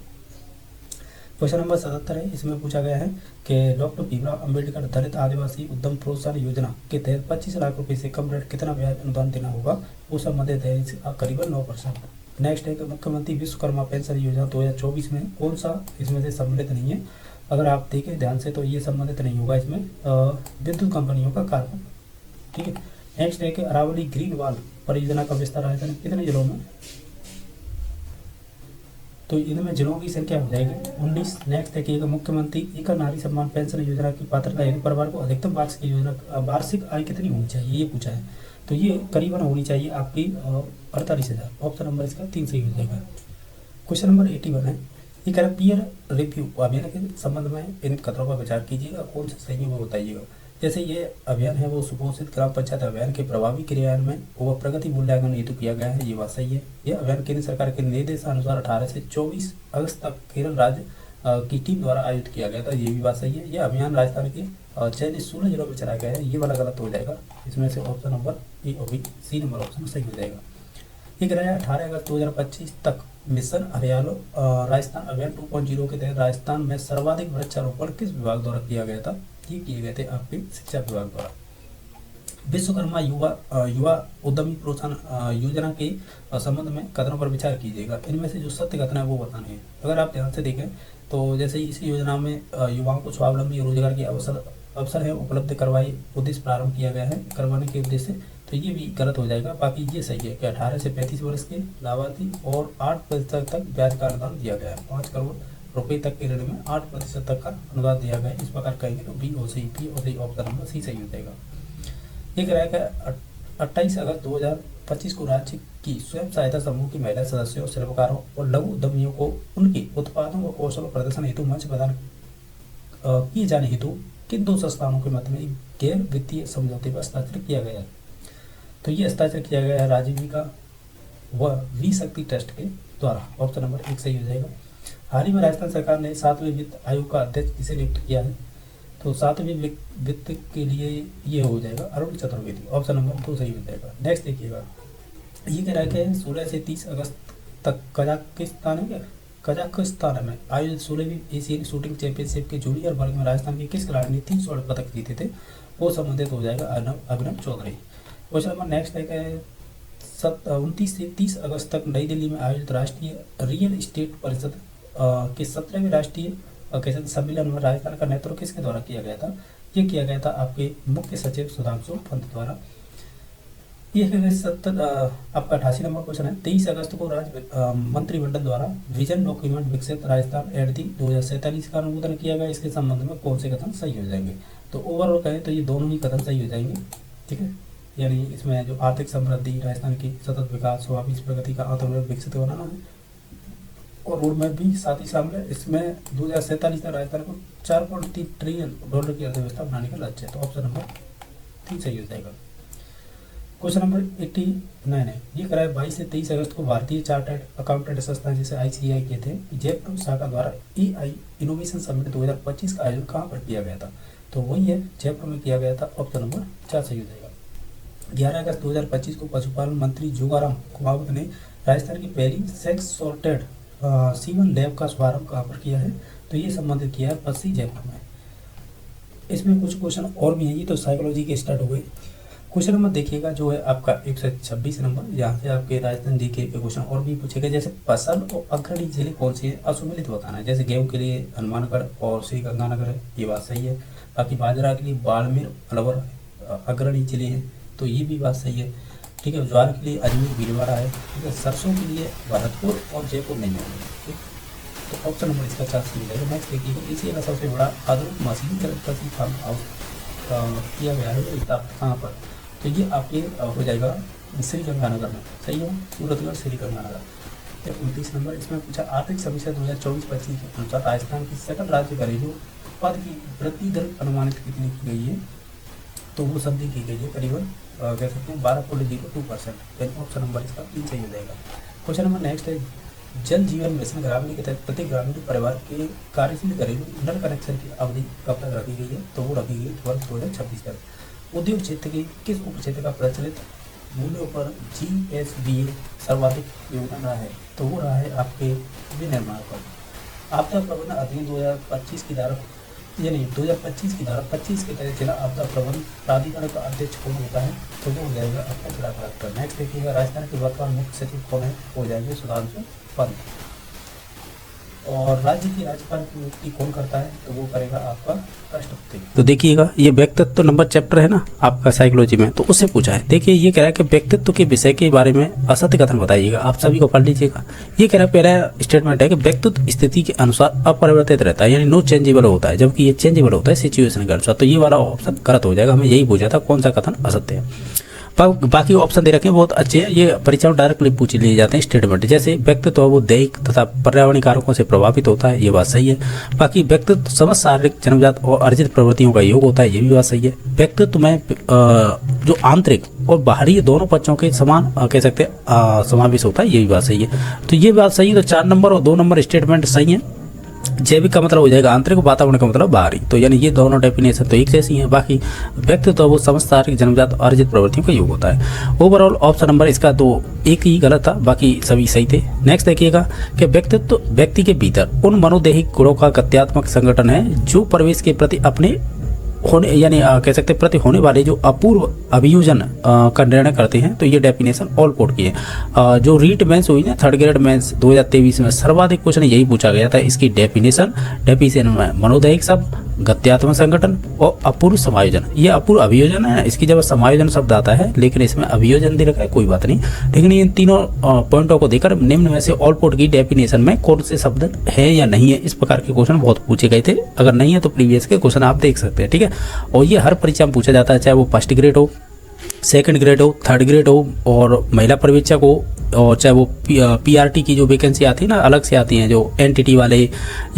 क्वेश्चन नंबर 77 है, इसमें पूछा गया है कि डॉक्टर भीमराव अंबेडकर दलित आदिवासी उद्यम प्रोत्साहन योजना के तहत 25 लाख रुपए से कम रेट कितना ब्याज अनुदान देना होगा, वो संबंधित है करीबन 9%। नेक्स्ट है कि मुख्यमंत्री विश्वकर्मा पेंशन योजना 2024 में कौन सा इसमें से सम्मिलित नहीं है। अगर आप देखें ध्यान से तो ये संबंधित नहीं होगा इसमें विद्युत कंपनियों का कार्य, ठीक है। नेक्स्ट है कि अरावली ग्रीन वाल परियोजना का विस्तार आयतन कितने जिलों में, तो इनमें जिलों की संख्या हो जाएगी 19। नेक्स्ट है कि मुख्यमंत्री एक नारी सम्मान पेंशन योजना की पात्रता हेतु परिवार को अधिकतम वार्षिक आय कितनी होनी चाहिए, ये पूछा है, तो ये करीबन होनी चाहिए आपकी 48,000, ऑप्शन नंबर इसका 3 सही हो जाएगा। क्वेश्चन नंबर 81 है, ये कह रहा है पीयर रिव्यू अभियान के संबंध में इन कथनों पर विचार कीजिएगा, कौन सा सही है वो बताइएगा। जैसे ये अभियान है वो सुपोषित ग्राम पंचायत अभियान के प्रभावी क्रियान्वयन व प्रगति मूल्यांकन हेतु किया गया है, ये बात सही है। यह अभियान केंद्र सरकार के निर्देशानुसार 18 से 24 अगस्त तक केरल राज्य की टीम द्वारा आयोजित किया गया था, ये भी बात सही है। यह अभियान राजस्थान के चयनित 16 जिलों में चलाया गया है, ये वाला गलत हो जाएगा। इसमें से ऑप्शन नंबर ए और बी, सी नंबर ऑप्शन सही हो जाएगा। ये कह रहा है 18 अगस्त 2025 तक मिशन हरियालो राजस्थान अभियान 2.0 के तहत राजस्थान में सर्वाधिक वृक्षारोपण किस विभाग द्वारा किया गया था? ये किए गए थे आपके शिक्षा विभाग द्वारा। विश्वकर्मा युवा उद्यमी प्रोत्साहन योजना के संबंध में कथनों पर विचार कीजिएगा। इनमें से जो सत्य कथन है वो बताने हैं। अगर आप ध्यान से देखें तो जैसे इस योजना में युवाओं को स्वावलंबी रोजगार के अवसर है उपलब्ध करवाई उद्देश्य प्रारंभ किया गया है, करवाने के उद्देश्य से, तो ये भी गलत हो जाएगा। बाकी ये सही है कि 18 से 35 वर्ष के लाभार्थी और 8% तक ब्याज का अनुदान दिया गया है। 5 करोड़ रुपए तक के ऋण में 8% तक का अनुदान दिया गया है। इस प्रकार कहेंगे तो बी और सी ऑप्शन नंबर सी सही हो जाएगा। ये कह रहा है कि 28 अगस्त 2025 को राज्य की स्वयं सहायता समूह की महिला सदस्यों, शिल्पकारों और लघु उद्यमियों को उनके उत्पादों और कौशल प्रदर्शन हेतु मंच प्रदान किए जाने हेतु किन 2 संस्थानों के मध्य में गैर वित्तीय समझौते पर हस्ताक्षर किया गया है? तो ये हस्ताक्षर किया गया है राजीविका व वी शक्ति ट्रस्ट के द्वारा। ऑप्शन नंबर 1 सही हो जाएगा। हाल ही में राजस्थान सरकार ने 7वें वित्त आयोग का अध्यक्ष किसे नियुक्त किया है? तो 7वें वित्त के लिए ये हो जाएगा अरुण चतुर्वेदी। ऑप्शन नंबर 2 सही हो जाएगा। नेक्स्ट देखिएगा, ये कह रहा है कि 16 से 30 अगस्त तक कजाकिस्तान में आयोजित 16वीं एशियन शूटिंग चैंपियनशिप के जूनियर वर्ग में राजस्थान के किस खिलाड़ी ने 3 स्वर्ण पदक जीते थे? वो संबंधित हो जाएगा अभिनव चौधरी। क्वेश्चन नंबर नेक्स्ट है कि 29 से 30 अगस्त तक नई दिल्ली में आयोजित राष्ट्रीय रियल एस्टेट परिषद के 17वें राष्ट्रीय सम्मेलन में राजस्थान का नेतृत्व किसके द्वारा किया गया था? ये किया गया था आपके मुख्य सचिव सुधांशु पंत द्वारा। ये आपका 88 नंबर क्वेश्चन है। 23 अगस्त को राज्य मंत्रिमंडल द्वारा विजन डॉक्यूमेंट विकसित राजस्थान एडती 2047 का अनुमोदन किया गया। इसके संबंध में कौन से कथन सही हो जाएंगे? तो ओवरऑल कहें तो ये दोनों ही कथन सही हो जाएंगे, ठीक है। यानी इसमें जो आर्थिक समृद्धि, राजस्थान की सतत विकास, स्वाभिमान प्रगति का आत्मनिर्भर विकसित बनाना है और रोड मैप भी साथ ही शामिल है। इसमें 2047 तक राजस्थान को $4.3 ट्रिलियन की अर्थव्यवस्था बनाने का लक्ष्य है। तो ऑप्शन नंबर 3 सही हो जाएगा। क्वेश्चन नंबर 89 है। ये करा है 22 से 23 अगस्त को भारतीय चार्टर्ड अकाउंटेंट संस्थान जैसे ICAI के थे जयपुर शाखा द्वारा AI इनोवेशन समिट 2025 का आयोजन कहाँ पर किया गया था? तो वही है, जयपुर में किया गया था। ऑप्शन नंबर 4 सही हो जाएगा। 11 अगस्त 2025 को पशुपालन मंत्री जोगाराम कुमावत ने राजस्थान की पहली सेक्स सॉर्टेड सीमन लैब का शुभारंभ कहाँ पर किया है? तो ये संबंधित किया है पश्चिमी जयपुर में। इसमें कुछ क्वेश्चन और भी हैं, ये तो साइकोलॉजी के स्टार्ट हो गए। क्वेश्चन नंबर देखिएगा जो है आपका 126 नंबर, यहाँ से आपके राजस्थान जीके के क्वेश्चन और भी पूछेगा। जैसे फसल और अग्रणी जिले कौन से हैं? असुमिलित बताना है। जैसे गेहूं के लिए हनुमानगढ़ और श्री गंगानगर है, ये बात सही है। बाकी बाजरा के लिए बाड़मेर, अलवर अग्रणी जिले हैं, तो ये भी बात सही है, ठीक है। ज्वार के लिए अजमेर, भीलवाड़ा है, ठीक है। सरसों के लिए भरतपुर और जयपुर नहीं है, ठीक। तो ऑप्शन नंबर इसका 4 सही है। नेक्स्ट देखिएगा, एशिया का सबसे बड़ा आधुनिक मशीन कृषि फार्म हाउस किया गया है कहाँ पर? तो ये आपके हो जाएगा श्री गंगानगर में, सही है। सूरतगढ़, श्री गंगानगर। 29 नंबर इसमें पूछा आर्थिक समीक्षा 2024-25 के अनुसार राजस्थान की सकल राज्य घरेलू उत्पाद की वृद्धि दर अनुमानित कितनी की गई है? तो वो समझी की गई है करीबन कह सकते हैं 12.02%। ऑप्शन नंबर इसका 3 सही हो जाएगा। क्वेश्चन नंबर नेक्स्ट है, जल जीवन मिशन ग्रामीण के तहत प्रत्येक ग्रामीण परिवार के कार्यशील घरेलू नल कनेक्शन की अवधि कब तक रखी गई है? तो वो रखी गई वर्ष 2026 तक। उद्योग क्षेत्र के किस उप क्षेत्र का प्रचलित मूल्यों पर GSBA सर्वाधिक योगदान रहा है? तो वो रहा है आपके विनिर्माण पर। आपदा प्रबंधन अधिनियम 2025 की धारा 25 के तहत जिला आपदा प्रबंधन प्राधिकरण का अध्यक्ष कौन होता है? तो वो हो जाएगा आपका जिला कलेक्टर। नेक्स्ट देखिएगा, राजस्थान के वर्तमान मुख्य सचिव कौन है? हो जाएंगे सुधांशु पंत। और राज्य की राज्यपाल की नियुक्ति कौन करता है? तो वो करेगा आपका राष्ट्रपति। तो देखिएगा, ये व्यक्तित्व नंबर चैप्टर है ना आपका साइकोलॉजी में, तो उससे पूछा है। देखिए ये कह रहा है कि व्यक्तित्व के विषय के बारे में असत्य कथन बताइएगा। आप सभी को पढ़ लीजिएगा। ये कह रहा है, पहला स्टेटमेंट है कि व्यक्तित्व स्थिति के अनुसार अपरिवर्तित रहता है, यानी नो चेंजेबल होता है, जबकि ये चेंजेबल होता है सिचुएशन के अनुसार। तो ये वाला ऑप्शन गलत हो जाएगा। हमें यही पूछा था कौन सा कथन असत्य है। बाकी ऑप्शन दे रखे हैं बहुत अच्छे हैं, ये परीक्षा में डायरेक्टली पूछ लिए जाते हैं स्टेटमेंट। जैसे व्यक्तित्व वो दैहिक तथा पर्यावरणीय कारकों से प्रभावित होता है, ये बात सही है। बाकी व्यक्तित्व समस्त शारीरिक, जन्मजात और अर्जित प्रवृत्तियों का योग होता है, ये भी बात सही है। व्यक्तित्व में जो आंतरिक और बाहरी दोनों पक्षों के समान कह सकते हैं समावेश होता है, ये भी बात सही है। तो ये बात सही है। तो 4 नंबर और 2 नंबर स्टेटमेंट सही है। जैविक का मतलब हो जाएगा आंतरिक, वातावरण का मतलब बाहरी। तो यानी ये दोनों डेफिनेशन तो एक जैसी हैं। बाकी व्यक्तित्व तो वो समस्त शारीरिक जन्मजात अर्जित प्रवृत्तियों का योग होता है। ओवरऑल ऑप्शन नंबर इसका 2 एक ही गलत था, बाकी सभी सही थे। नेक्स्ट देखिएगा कि व्यक्तित्व व्यक्ति के भीतर उन मनोदैहिक गुणों का गत्यात्मक संगठन है जो परिवेश के प्रति अपने होने यानी कह सकते हैं प्रति होने वाले जो अपूर्व अभियोजन का निर्णय करते हैं। तो ये डेफिनेशन ऑलपोर्ट की है। जो रीट मेंस हुई ना, थर्ड ग्रेड मेंस 2023 में सर्वाधिक क्वेश्चन यही पूछा गया था। इसकी डेफिनेशन में मनोदैहिक शब्द, गत्यात्मक संगठन और अपूर्व समायोजन। ये अपूर्व अभियोजन है, इसकी जब समायोजन शब्द आता है, लेकिन इसमें अभियोजन दे रखा है, कोई बात नहीं। लेकिन इन तीनों पॉइंटों को देखकर निम्न में से ऑलपोर्ट की डेफिनेशन में कौन से शब्द है या नहीं है, इस प्रकार के क्वेश्चन बहुत पूछे गए थे। अगर नहीं है तो प्रीवियस के क्वेश्चन आप देख सकते हैं, ठीक है। और ये हर परीक्षा में पूछा जाता है, चाहे वो फर्स्ट ग्रेड हो, सेकंड ग्रेड हो, थर्ड ग्रेड हो और महिला पर्यवेक्षक हो, और चाहे वो पीआरटी की जो वैकेंसी आती है ना, अलग से आती हैं जो एनटीटी वाले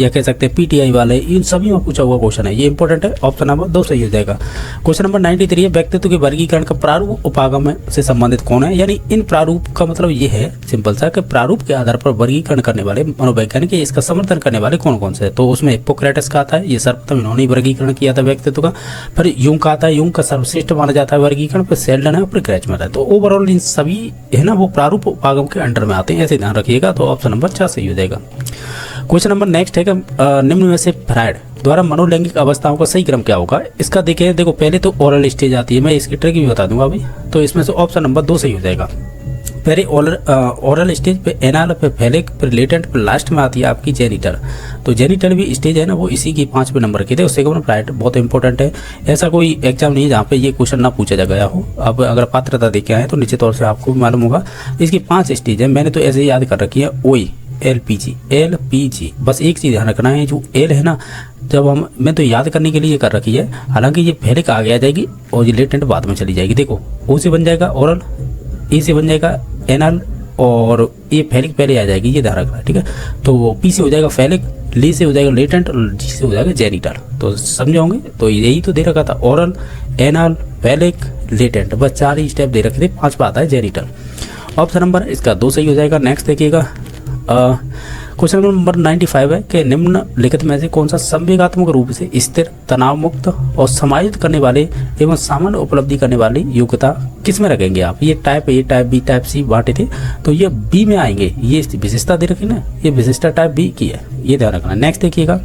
या कह सकते हैं पीटीआई वाले, इन सभी में पूछा हुआ क्वेश्चन है। ये इंपॉर्टेंट है। ऑप्शन नंबर 2 सही हो जाएगा। क्वेश्चन नंबर 93 है, व्यक्तित्व के वर्गीकरण का प्रारूप उपागम से संबंधित कौन है। यानी इन प्रारूप का मतलब ये है सिंपल सा कि प्रारूप के आधार पर वर्गीकरण करने वाले मनोवैज्ञानिक, इसका समर्थन करने वाले कौन कौन से। तो उसमें हिप्पोक्रेटस का आता है, ये सर्वप्रथम इन्होंने वर्गीकरण किया था व्यक्तित्व का। फिर यूंग का आता है, यूंग का सर्वश्रेष्ठ माना जाता है वर्गीकरण। फिर सेल्डन है, फिर क्रेचमर है। तो ओवरऑल इन सभी है ना वो प्रारूप उपागम के अंडर में आते हैं, ऐसे ध्यान रखिएगा। तो ऑप्शन नंबर 4 सही हो जाएगा। क्वेश्चन नंबर नेक्स्ट है कि निम्न में से फ्रायड द्वारा मनोलैंगिक अवस्थाओं का सही क्रम क्या होगा। इसका देखो पहले तो ओरल स्टेज आती है, मैं इसकी ट्रिक भी बता दूंगा अभी। तो इसमें से ऑप्शन नंबर 2 सही हो जाएगा। पहले ओरल स्टेज पे एनाल, फिर फेलिक, फिर लेटेंट, फिर लास्ट में आती है आपकी जेनिटल। तो जेनिटल भी स्टेज है ना, वो इसी की 5वें नंबर की थे। उससे फ्रायड बहुत इंपॉर्टेंट है। ऐसा कोई एग्जाम नहीं है जहाँ पे ये क्वेश्चन ना पूछा जा गया हो। अब अगर पात्रता देखे आए तो निश्चित तौर से आपको भी मालूम होगा। इसकी 5 स्टेज है, मैंने तो ऐसे ही याद कर रखी है। ओई, LPG। बस एक चीज़ ध्यान रखना है, जो एल है ना, जब मैं तो याद करने के लिए ये कर रखी है। हालांकि ये फेलिक आगे आ जाएगी और ये लेटेंट बाद में चली जाएगी। देखो ओ से बन जाएगा ओरल, ए से बन जाएगा एनल, और ये फेलिक पहले आ जाएगी, ये ध्यान रखना है, ठीक है। तो पी से हो जाएगा फेलिक, ली से हो जाएगा लेटेंट और जी से हो जाएगा जेनिटल। तो समझे होंगे। तो यही तो दे रखा था, ओरल, एनल, फेलिक, लेटेंट। बस 4 ही स्टेप दे रखे थे, 5 बात है जेनिटल। ऑप्शन नंबर इसका 2 सही हो जाएगा। नेक्स्ट देखिएगा क्वेश्चन नंबर 95 है कि निम्नलिखित में से कौन सा संवेगात्मक रूप से स्थिर, तनाव मुक्त और समायोजित करने वाले एवं सामान्य उपलब्धि करने वाली योग्यता किस में रखेंगे आप। ये type A, type B, type C बांटे थे, तो ये बी में आएंगे। ये विशेषता दे रखी ना, ये विशेषता टाइप बी की है, ये ध्यान रखना। नेक्स्ट देखिएगा,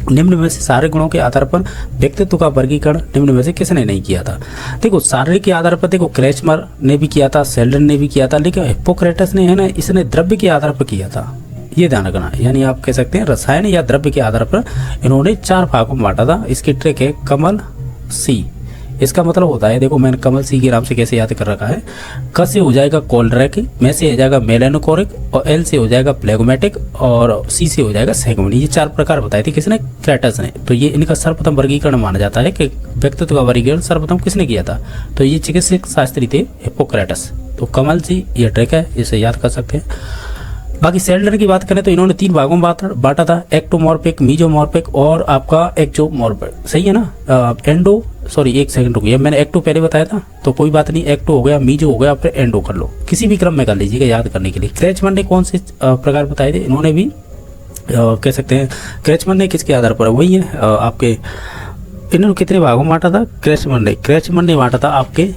निम्न में से शारीरिक गुणों के आधार पर व्यक्तित्व का वर्गीकरण निम्न में से किसने नहीं किया था। देखो शारीरिक के आधार पर देखो क्रेचमर ने भी किया था, सेल्डन ने भी किया था, लेकिन हिप्पोक्रेटस ने है ना, इसने द्रव्य के आधार पर किया था, ये ध्यान रखना। यानी आप कह सकते हैं रसायन या द्रव्य के आधार पर इन्होंने 4 भागों में बांटा था। इसकी ट्रिक है कमल सी। इसका मतलब होता है, देखो मैंने कमल सी के नाम से कैसे याद कर रखा है। क से हो जाएगा कोल्ड्रेक, में से हो जाएगा मेलेनोकोरिक, और एल से हो जाएगा फ्लेगमेटिक, और सी से हो जाएगा सेगमेंट। ये 4 प्रकार बताए थे किसने, क्रेटस ने। तो ये इनका सर्वप्रथम वर्गीकरण माना जाता है कि व्यक्तित्व का वर्गीकरण सर्वप्रथम किसने किया था। तो ये चिकित्सक शास्त्री थे हिप्पोक्रेटस। तो कमल सी ये ट्रिक है, इसे याद कर सकते हैं। बाकी सेल्डन की बात करें तो इन्होंने 3 भागों में बांटा था, एक्टोमॉर्फिक, मीजोमॉर्फिक और आपका एक्सोमॉर्फिक। सही है ना। एक सेकंड रुकिए, मैंने एक्टो पहले बताया था, तो कोई बात नहीं, एक्टो हो गया, मीजो हो गया, फिर एंडो कर लो, किसी भी क्रम में कर लीजिएगा याद करने के लिए। क्रेचमर ने कौन से प्रकार बताए थे, इन्होंने भी कह सकते हैं, क्रेचमर ने किसके आधार पर, वही है आपके, इन्होंने कितने भागों में बांटा था। क्रेचमर ने बांटा था आपके,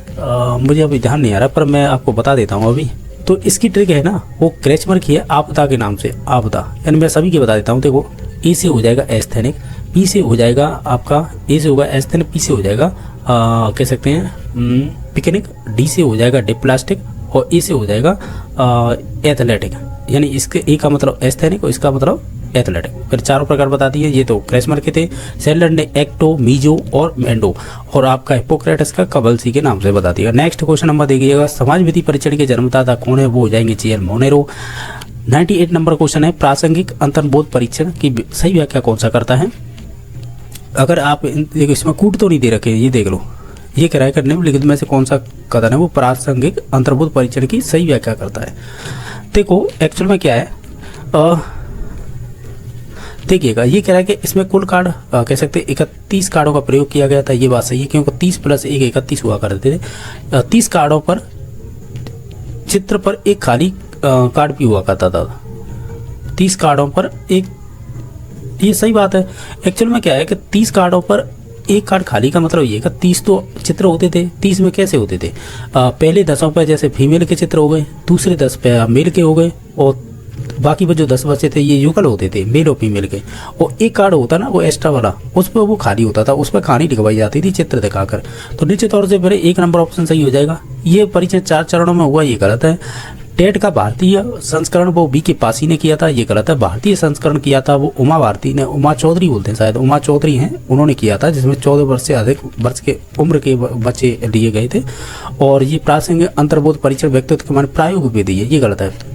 मुझे अभी ध्यान नहीं आ रहा, पर मैं आपको बता देता हूँ अभी। तो इसकी ट्रिक है ना, वो क्रेचमर की है आपदा के नाम से, आपदा। यानी मैं सभी की बता देता हूँ। देखो ए से हो जाएगा एस्थेनिक, पी से हो जाएगा आपका, ए से होगा एस्थेनिक, पी से हो जाएगा कह सकते हैं पिकनिक, डी से हो जाएगा डिप्लास्टिक, और ए से हो जाएगा एथलेटिक। यानी इसके ए का मतलब एस्थेनिक और इसका मतलब एथलेटिक। फिर 4 प्रकार बता दिए। ये तो क्रेचमर के थे। सेल्डन ने एक्टो, मीजो और एंडो, और आपका हिप्पोक्रेटस का कमल सी के नाम से बता दिया। नेक्स्ट क्वेश्चन नंबर देखिएगा, समाज विधि परीक्षण के जन्मदाता कौन है, वो हो जाएंगे JL मोनेरो। 98 नंबर क्वेश्चन है, प्रासंगिक अंतर्बोध परीक्षण की सही व्याख्या कौन सा करता है। अगर आप देखो इसमें कूट तो नहीं दे रखे, ये देख लो, ये कह रहा है कि निम्नलिखित में से कौन सा कथन है वो प्रासंगिक अंतर्बोध परीक्षण की सही व्याख्या करता है। देखो एक्चुअल में क्या है, देखिएगा ये कह रहा है कि इसमें कुल कार्ड कह सकते हैं 31 कार्डों का प्रयोग किया गया था। ये बात सही है, क्योंकि 30 + 1 31 हुआ करते थे। 30 कार्डों पर चित्र पर एक खाली कार्ड भी हुआ करता था। 30 कार्डों पर एक ये सही बात है। एक्चुअल में क्या है कि 30 कार्डों पर एक कार्ड खाली का मतलब ये कि 30 तो चित्र होते थे। 30 में कैसे होते थे, पहले 10 पे जैसे फीमेल के चित्र हो गए, दूसरे 10 पे मेल के हो गए, और बाकी जो 10 बचे थे ये युगल होते थे, मेल और फीमेल के। और एक कार्ड होता ना वो एक्स्ट्रा वाला, उस पर वो खाली होता था, उस पर कहानी लिखवाई जाती थी चित्र दिखाकर। तो निश्चित तौर से मेरे 1 नंबर ऑप्शन सही हो जाएगा। ये परीक्षा 4 चरणों में हुआ, ये गलत है। टेट का भारतीय संस्करण वो बी के पासी ने किया था, ये गलत है। भारतीय संस्करण किया था वो उमा भारती ने, उमा चौधरी बोलते हैं शायद, उमा चौधरी हैं, उन्होंने किया था, जिसमें 14 वर्ष से अधिक वर्ष के उम्र के बच्चे लिए गए थे। और ये प्रासंगिक अंतर्बोध परीक्षण व्यक्तित्व के माने प्रायोगिक विधि है, ये गलत है।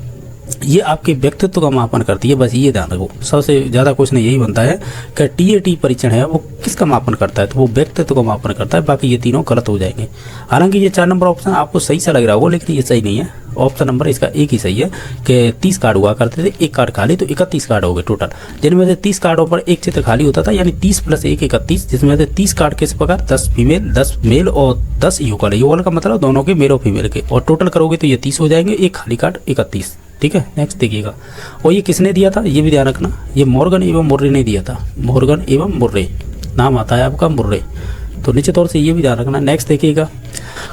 ये आपके व्यक्तित्व का मापन करती है, बस ये ध्यान रखो। सबसे ज़्यादा क्वेश्चन यही बनता है कि टीएटी परीक्षण है वो किसका मापन करता है, तो वो व्यक्तित्व का मापन करता है। बाकी ये तीनों गलत हो जाएंगे। हालांकि ये 4 नंबर ऑप्शन आपको सही सा लग रहा होगा, लेकिन ये सही नहीं है। ऑप्शन नंबर इसका एक ही सही है कि 30 कार्ड हुआ करते थे, एक कार्ड खाली, तो 31 कार्ड हो गए टोटल, जिनमें से 30 कार्डों पर एक चित्र खाली होता था, यानी 30 + 1 31, जिसमें से 30 कार्ड किस प्रकार 10 फीमेल 10 मेल और 10 युगल। युगल का मतलब दोनों के मेल और फीमेल के, और टोटल करोगे तो ये 30 हो जाएंगे, एक खाली कार्ड 31। ठीक है, नेक्स्ट देखिएगा। और ये किसने दिया था ये भी ध्यान रखना, ये मॉर्गन एवं मुर्रे ने दिया था। मॉर्गन एवं मुर्रे नाम आता है आपका, मुर्रे, तो निश्चित तौर से ये भी ध्यान रखना। नेक्स्ट देखिएगा,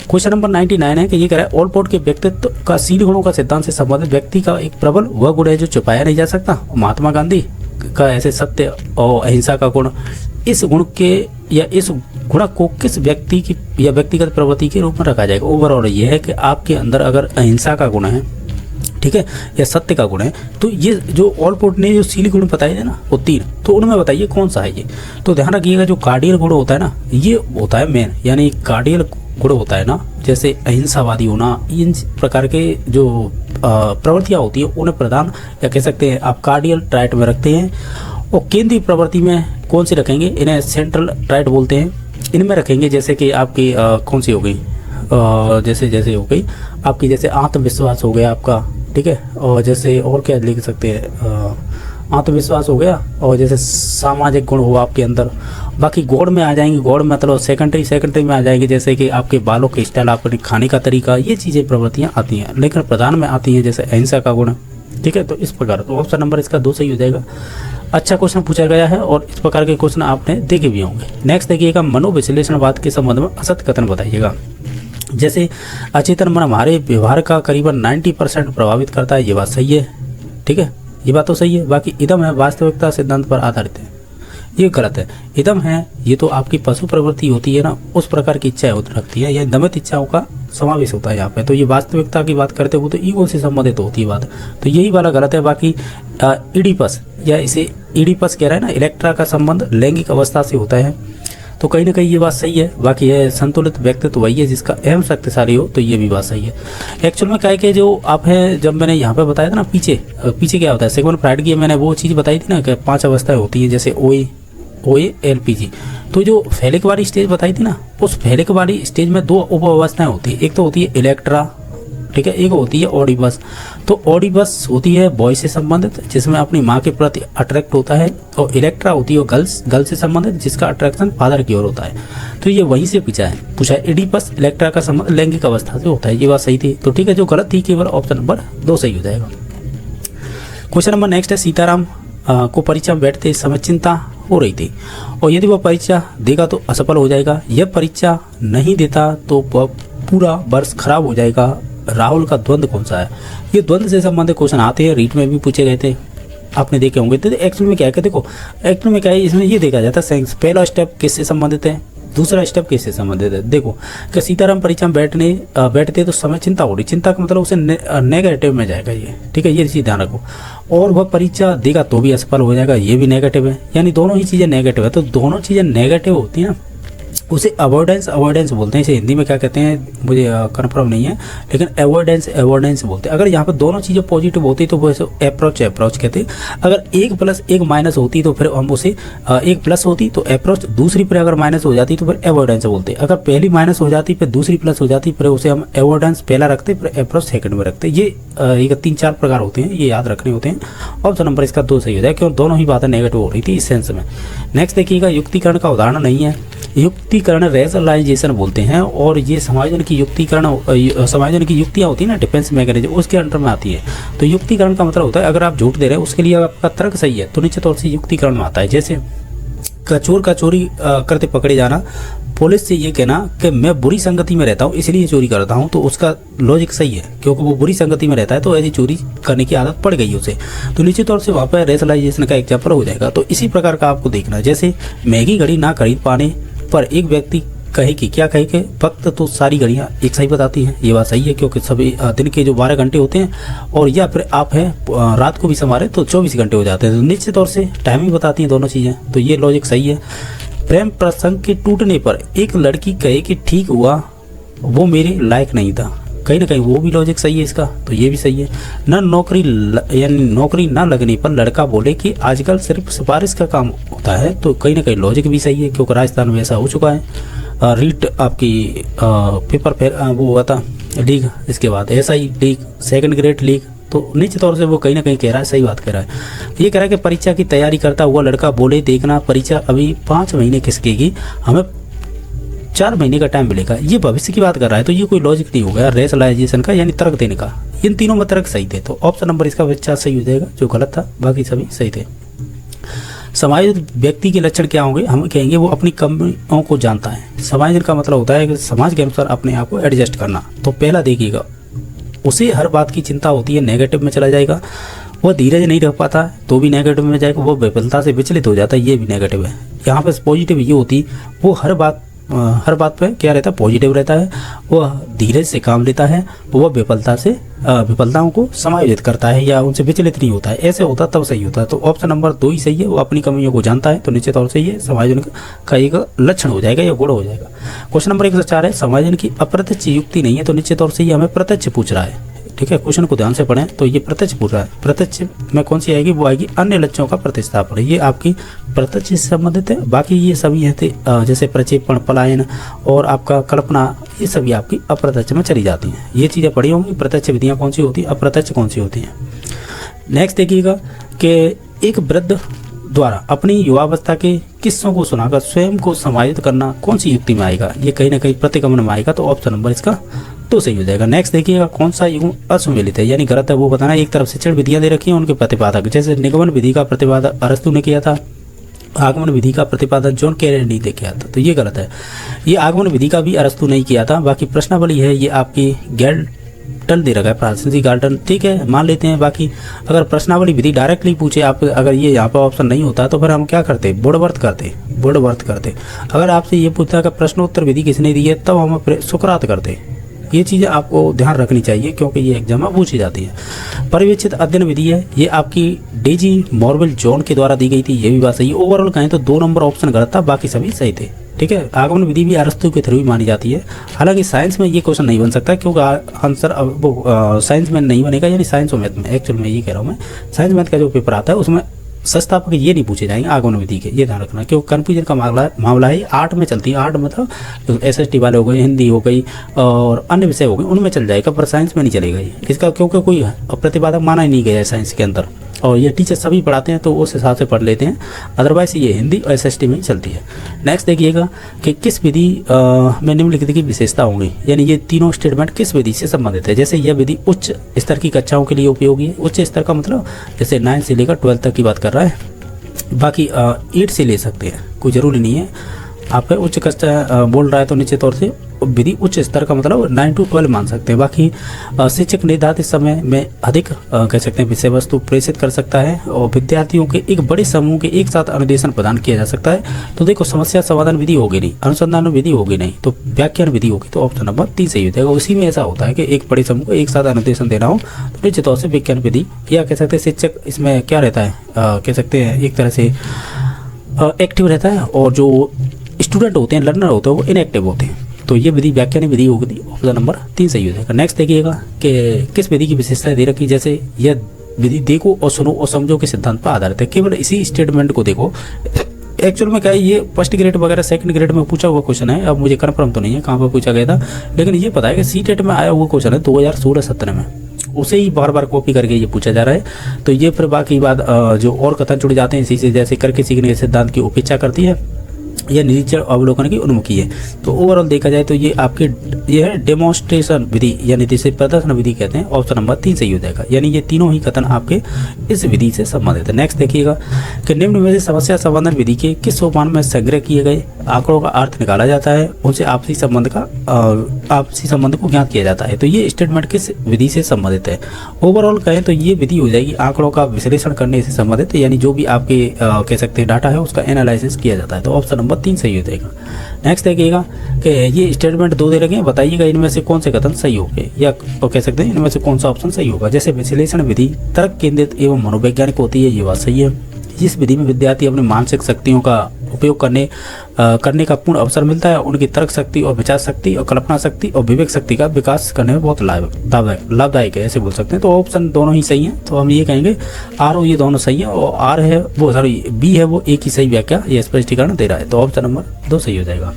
क्वेश्चन नंबर 99 है कि ये कह रहा है ऑलपोर्ट के व्यक्तित्व का शील गुणों का सिद्धांत से संबंधित व्यक्ति का एक प्रबल वह गुण है जो छुपाया नहीं जा सकता। महात्मा गांधी का ऐसे सत्य और अहिंसा का गुण, इस गुण के या इस गुण को किस व्यक्ति की या व्यक्तिगत प्रवृत्ति के रूप में रखा जाएगा। ओवरऑल ये है कि आपके अंदर अगर अहिंसा का गुण है, ठीक है, या सत्य का गुण है, तो ये जो ऑलपोर्ट ने जो शील गुण बताए थे ना वो 3, तो उनमें बताइए कौन सा है ये। तो ध्यान रखिएगा जो कार्डियल गुण होता है ना, ये होता है मेन, यानी कार्डियल गुण होता है ना, जैसे अहिंसावादी होना, इन प्रकार के जो प्रवृत्तियाँ होती है उन्हें प्रधान या कह सकते हैं आप कार्डियल ट्राइट में रखते हैं। और केंद्रीय प्रवृत्ति में कौन सी रखेंगे, इन्हें सेंट्रल ट्राइट बोलते हैं। इनमें रखेंगे जैसे कि आपकी कौन सी हो गई, जैसे हो गई आपकी, जैसे आत्मविश्वास हो गया आपका, ठीक है, और जैसे और क्या लिख सकते हैं, आत्मविश्वास हो गया, और जैसे सामाजिक गुण हुआ आपके अंदर। बाकी गौड़ में आ जाएंगे, गौड़ मतलब सेकेंडरी में आ जाएंगे, जैसे कि आपके बालों के स्टाइल, आपके खाने का तरीका, ये चीज़ें प्रवृत्तियाँ आती हैं। लेकिन प्रधान में आती हैं जैसे अहिंसा का गुण, ठीक है, तो इस प्रकार। तो ऑप्शन नंबर इसका 2 सही हो जाएगा। अच्छा क्वेश्चन पूछा गया है और इस प्रकार के क्वेश्चन आपने देखे भी होंगे। नेक्स्ट देखिएगा, मनोविश्लेषणवाद के संबंध में असत्य कथन बताइएगा। जैसे अचेतन मन हमारे व्यवहार का करीबन 90% प्रभावित करता है, ये बात सही है, ठीक है, ये बात तो सही है। बाकी इदम है वास्तविकता सिद्धांत पर आधारित है, ये गलत है। इदम है ये तो आपकी पशु प्रवृत्ति होती है ना, उस प्रकार की इच्छाएं रखती है, या दमित इच्छाओं का समावेश होता है यहाँ पे। तो ये वास्तविकता की बात करते हो तो ईगो से संबंधित होती है बात, तो यही वाला गलत है। बाकी इडिपस, या इसे इडिपस कह रहा है ना, इलेक्ट्रा का संबंध लैंगिक अवस्था से होता है, तो कहीं ना कहीं ये बात सही है। बाकी है संतुलित व्यक्तित्व वही है जिसका अहम शक्तिशाली हो, तो ये भी बात सही है। एक्चुअल में क्या है कि जो आप है, जब मैंने यहाँ पे बताया था ना पीछे क्या होता है, सिगमंड फ्राइड की मैंने वो चीज़ बताई थी ना कि 5 अवस्थाएं होती हैं, जैसे ओए एलपीजी। तो जो फैलिक वाली स्टेज बताई थी ना, उस फैलिक वाली स्टेज में 2 उप अवस्थाएं होती है। एक तो होती है इलेक्ट्रा, ठीक है, एक होती है ऑडिबस। तो ऑडिबस होती है बॉय से संबंधित, जिसमें अपनी माँ के प्रति अट्रैक्ट होता है, और इलेक्ट्रा होती है गर्ल से संबंधित, जिसका अट्रैक्शन फादर की ओर होता है। तो ये वहीं से पूछा है इडिपस इलेक्ट्रा का संबंध लैंगिक अवस्था से होता है, ये बात सही थी। तो ठीक है, जो गलत थी केवल ऑप्शन नंबर 2 सही हो जाएगा। क्वेश्चन नंबर नेक्स्ट है, सीताराम को परीक्षा में बैठते समय चिंता हो रही थी, और यदि वह परीक्षा देगा तो असफल हो जाएगा, यह परीक्षा नहीं देता तो वह पूरा वर्ष खराब हो जाएगा। राहुल का द्वंद्व कौन सा है। ये द्वंद्व से संबंधित क्वेश्चन आते हैं, रीट में भी पूछे गए थे, आपने देखे होंगे। तो एक्चुअल में क्या है, देखो एक्चुअल में क्या है, इसमें ये देखा जाता है पहला स्टेप किससे संबंधित है, दूसरा स्टेप किससे संबंधित है। देखो कि सीताराम परीक्षा में बैठते तो समय चिंता हो रही, चिंता का मतलब उसे नेगेटिव में जाएगा ये, ठीक है, ये चीज़ ध्यान रखो। और वह परीक्षा देगा तो भी असफल हो जाएगा, ये भी नेगेटिव है, यानी दोनों ही चीज़ें नेगेटिव है। तो दोनों चीज़ें नेगेटिव होती हैं ना, उसे अवॉइडेंस बोलते हैं। इसे हिंदी में क्या कहते हैं मुझे कंफर्म नहीं है, लेकिन अवॉइडेंस बोलते हैं। अगर यहाँ पर दोनों चीज़ें पॉजिटिव होती तो वो अप्रोच कहते हैं। अगर 1 प्लस 1 माइनस होती तो फिर हम उसे 1 प्लस होती तो अप्रोच, दूसरी पर अगर माइनस हो जाती तो फिर अवॉइडेंस बोलते हैं। अगर पहली माइनस हो जाती फिर दूसरी प्लस हो जाती फिर उसे हम अवॉइडेंस पहला रखते फिर अप्रोच सेकंड में रखते। ये 3-4 प्रकार होते हैं, ये याद रखने होते हैं। ऑप्शन नंबर इसका 2 सही हो जाए, क्योंकि दोनों ही बातें नेगेटिव हो रही थी इस सेंस में। नेक्स्ट देखिएगा, युक्तिकरण का उदाहरण नहीं है। युक्ति युक्तिकरण रेशनलाइजेशन बोलते हैं, और ये समायोजन की समायोजन की युक्तियाँ होती है ना, डिफेंस मैकेनिज्म, उसके अंडर में आती है। तो युक्तिकरण का मतलब होता है अगर आप झूठ दे रहे हैं उसके लिए आपका तर्क सही है तो निश्चित तौर से युक्तिकरण में आता है। जैसे चोर का चोरी करते पकड़े जाना, पुलिस से ये कहना कि मैं बुरी संगति में रहता हूँ इसलिए चोरी करता हूँ, तो उसका लॉजिक सही है क्योंकि वो बुरी संगति में रहता है तो ऐसी चोरी करने की आदत पड़ गई उसे, तो निश्चित तौर से वहाँ पर रेशनलाइजेशन का एग्जाम्पल हो जाएगा। तो इसी प्रकार का आपको देखना, जैसे महंगी घड़ी ना खरीद पाने पर एक व्यक्ति कहे कि क्या कहे कि वक्त तो सारी घड़ियाँ एक सही बताती हैं, ये बात सही है क्योंकि सभी दिन के जो 12 घंटे होते हैं और या फिर आप हैं रात को भी संवारे तो 24 घंटे हो जाते हैं, तो निश्चित तौर से टाइमिंग बताती हैं दोनों चीज़ें, तो ये लॉजिक सही है। प्रेम प्रसंग के टूटने पर एक लड़की कहे कि ठीक हुआ, वो मेरे लायक नहीं था, कहीं ना कहीं वो भी लॉजिक सही है इसका, तो ये भी सही है। न नौकरी यानी नौकरी ना लगने पर लड़का बोले कि आजकल सिर्फ सिफारिश का काम होता है, तो कहीं ना कहीं लॉजिक भी सही है क्योंकि राजस्थान में ऐसा हो चुका है। रीट आपकी पेपर फेयर वो हुआ था लीग, इसके बाद SI league, second grade league, तो निश्चित तौर से वो कहीं ना कहीं कह रहा है, सही बात कह रहा है। ये कह रहा है कि परीक्षा की तैयारी करता हुआ लड़का बोले देखना परीक्षा अभी 5 महीने खिसकेगी, हमें 4 महीने का टाइम मिलेगा, ये भविष्य की बात कर रहा है, तो ये कोई लॉजिक नहीं हो गया रेशनलाइजेशन का यानी तर्क देने का। इन तीनों में तर्क सही थे, तो ऑप्शन नंबर इसका विचार सही हो जाएगा, जो गलत था बाकी सभी सही थे। समायोजित व्यक्ति के लक्षण क्या होंगे, हम कहेंगे वो अपनी कमियों को जानता है। समायोजन का मतलब होता है कि समाज के अनुसार अपने आप को एडजस्ट करना। तो पहला देखिएगा, उसे हर बात की चिंता होती है, नेगेटिव में चला जाएगा। वह धीरज नहीं रख पाता तो भी नेगेटिव में जाएगा। वो विफलता से विचलित हो जाता है, ये भी नेगेटिव है। यहाँ पर पॉजिटिव ये होती, वो हर बात पे क्या रहता है, पॉजिटिव रहता है। वह धीरज से काम लेता है, वह विफलताओं को समायोजित करता है या उनसे विचलित नहीं होता है। ऐसे होता तब सही होता है। तो ऑप्शन नंबर 2 ही सही है, वो अपनी कमियों को जानता है, तो निश्चित तौर से ये समायोजन का एक लक्षण हो जाएगा या गुण हो जाएगा। क्वेश्चन नंबर 104 है, समायोजन की अप्रत्यक्ष युक्ति नहीं है, तो निश्चित तौर से ये हमें प्रत्यक्ष पूछ रहा है। ठीक है, क्वेश्चन को ध्यान से पढ़ें तो ये प्रत्यक्ष पूछ रहा है। प्रत्यक्ष में कौन सी आएगी, वो आएगी अन्य लक्ष्यों का प्रतिस्थापन, ये आपकी प्रत्यक्ष से संबंधित है। बाकी ये सभी हैं जैसे प्रक्षेपण, पलायन और आपका कल्पना, ये सभी आपकी अप्रत्यक्ष में चली जाती हैं। ये चीज़ें पढ़ी होंगी, प्रत्यक्ष विधियाँ कौन सी होती हैं, अप्रत्यक्ष कौन सी होती हैं। नेक्स्ट देखिएगा कि एक वृद्ध द्वारा अपनी युवावस्था के किस्सों को सुनाकर स्वयं को समायोजित करना कौन सी युक्ति में आएगा, ये कहीं ना कहीं प्रतिगमन में आएगा, तो ऑप्शन नंबर इसका तो सही हो जाएगा। नेक्स्ट देखिएगा, कौन सा युग असुमेलित है यानी गलत है, वो बताना। एक तरफ शिक्षण विधियां दे रखी हैं, उनके प्रतिपादक, जैसे निगमन विधि का प्रतिपादन अरस्तु ने किया था, आगमन विधि का प्रतिपादन जॉन कैलेंडी ने किया था, तो ये गलत है। ये आगमन विधि का भी अरस्तु नहीं किया था। बाकी प्रश्नावली है, ये आपकी गेल्टन दे रखा है, फ्रांसीसी गार्डन, ठीक है, मान लेते हैं। बाकी अगर प्रश्नावली विधि डायरेक्टली पूछे आप, अगर ये यहाँ पर ऑप्शन नहीं होता तो फिर हम क्या करते, बोर्डवर्थ करते। अगर आपसे ये पूछता कि प्रश्नोत्तर विधि किसने दी है, तब हम सुकरात करते। ये चीज़ें आपको ध्यान रखनी चाहिए क्योंकि ये एग्जाम में पूछी जाती है। पर्यवेक्षित अध्ययन विधि है, ये आपकी डेजी मॉर्वेल जॉन के द्वारा दी गई थी, ये भी बात सही है। ओवरऑल कहें तो 2 नंबर ऑप्शन गलत था, बाकी सभी सही थे। ठीक है, आगमन विधि भी अरस्तु के थ्रू ही मानी जाती है। हालांकि साइंस में ये क्वेश्चन नहीं बन सकता क्योंकि आंसर साइंस में नहीं बनेगा, यानी साइंस और मैथ में, एक्चुअल में ये कह रहा हूँ मैं, साइंस मैथ का जो पेपर आता है उसमें संस्थापक ये नहीं पूछे जाएंगे आगमन विधि के, ये ध्यान रखना। क्योंकि कन्फ्यूजन का मामला है, आर्ट में चलती है। आर्ट मतलब SST वाले हो गए, हिंदी हो गई और अन्य विषय हो गए, उनमें चल जाएगा, पर साइंस में नहीं चलेगा ये, इसका क्योंकि कोई प्रतिपादक माना ही नहीं गया है साइंस के अंदर, और ये टीचर सभी पढ़ाते हैं तो उस हिसाब से पढ़ लेते हैं। अदरवाइज ये हिंदी और SST में ही चलती है। नेक्स्ट देखिएगा कि किस विधि में निम्नलिखित की विशेषता होंगी, यानी ये तीनों स्टेटमेंट किस विधि से संबंधित है। जैसे यह विधि उच्च स्तर की कक्षाओं के लिए उपयोगी है। उच्च स्तर का मतलब जैसे 9 से लेकर 12 तक की बात कर रहा है, बाकी 8 से ले सकते हैं, कोई ज़रूरी नहीं है। आप उच्च कक्षा बोल रहा है तो निश्चित तौर से विधि उच्च स्तर का मतलब 9 to 12 मान सकते हैं। बाकी शिक्षक निर्धारित समय में अधिक कह सकते हैं विषय वस्तु प्रेषित कर सकता है और विद्यार्थियों के एक बड़े समूह के एक साथ अनुदेशन प्रदान किया जा सकता है। तो देखो, समस्या समाधान विधि होगी नहीं, अनुसंधान विधि होगी नहीं, तो व्याख्यान विधि होगी, तो ऑप्शन नंबर 3 सही हो जाएगा। उसी में ऐसा होता है कि एक बड़े समूह को एक साथ अनुदेशन देना हो तो निश्चित तौर से विज्ञान विधि, या कह सकते हैं शिक्षक इसमें क्या रहता है, कह सकते हैं एक तरह से एक्टिव रहता है, और जो स्टूडेंट होते हैं, लर्नर होते हैं, वो इनएक्टिव होते हैं। तो ये विधि व्याख्यान विधि होगी, ऑप्शन नंबर 3 सही हो जाएगा। नेक्स्ट देखिएगा कि किस विधि की विशेषता दे रखी, जैसे यह विधि देखो और सुनो और समझो के सिद्धांत पर आधारित है। केवल इसी स्टेटमेंट को देखो। एक्चुअल में क्या है, ये फर्स्ट ग्रेड वगैरह सेकंड ग्रेड में पूछा हुआ क्वेश्चन है। अब मुझे कन्फर्म तो नहीं है कहाँ पर पूछा गया था, लेकिन ये पता है कि CTET में आया हुआ क्वेश्चन है 2016-17 में, उसे ही बार बार कॉपी करके ये पूछा जा रहा है। तो ये फिर बाकी बात जो और कथन जुड़ जाते हैं इसी से, जैसे करके सीखने के सिद्धांत की उपेक्षा करती है, यह निरीक्षण अवलोकन की उन्मुखी है। तो ओवरऑल देखा जाए तो ये आपके ये है डेमोन्स्ट्रेशन विधि, यानी जिसे प्रदर्शन विधि कहते हैं। ऑप्शन नंबर 3 सही हो जाएगा, यानी ये तीनों ही कथन आपके इस विधि से संबंधित है। नेक्स्ट देखिएगा कि निम्न में से समस्या समाधान विधि के किस सोपान में संग्रह किए गए आंकड़ों का अर्थ निकाला जाता है, उनसे आपसी संबंध को ज्ञात किया जाता है। तो ये स्टेटमेंट किस विधि से संबंधित है? ओवरऑल कहें तो ये विधि हो जाएगी आंकड़ों का विश्लेषण करने से संबंधित, यानी जो भी आपके कह सकते हैं डाटा है उसका एनालिसिस किया जाता है। तो ऑप्शन नंबर 3 सही हो जाएगा। नेक्स्ट देखिएगा कि ये स्टेटमेंट 2 दे रखे हैं, बताइएगा इनमें से कौन से कथन सही होंगे, या तो कह सकते हैं इनमें से कौन सा ऑप्शन सही होगा। जैसे विश्लेषण विधि तर्क केंद्रित एवं मनोवैज्ञानिक होती है, ये बात सही है। जिस विधि में विद्यार्थी अपने मानसिक शक्तियों का उपयोग करने का पूर्ण अवसर मिलता है, उनकी तर्क शक्ति और विचार शक्ति और कल्पना शक्ति और विवेक शक्ति का विकास करने में बहुत लाभदायक है, ऐसे बोल सकते हैं। तो ऑप्शन दोनों ही सही हैं, तो हम ये कहेंगे आर ये दोनों सही है, और आर है वो सॉरी बी है वो एक ही सही व्याख्या या स्पष्टीकरण दे रहा है। तो ऑप्शन नंबर 2 सही हो जाएगा।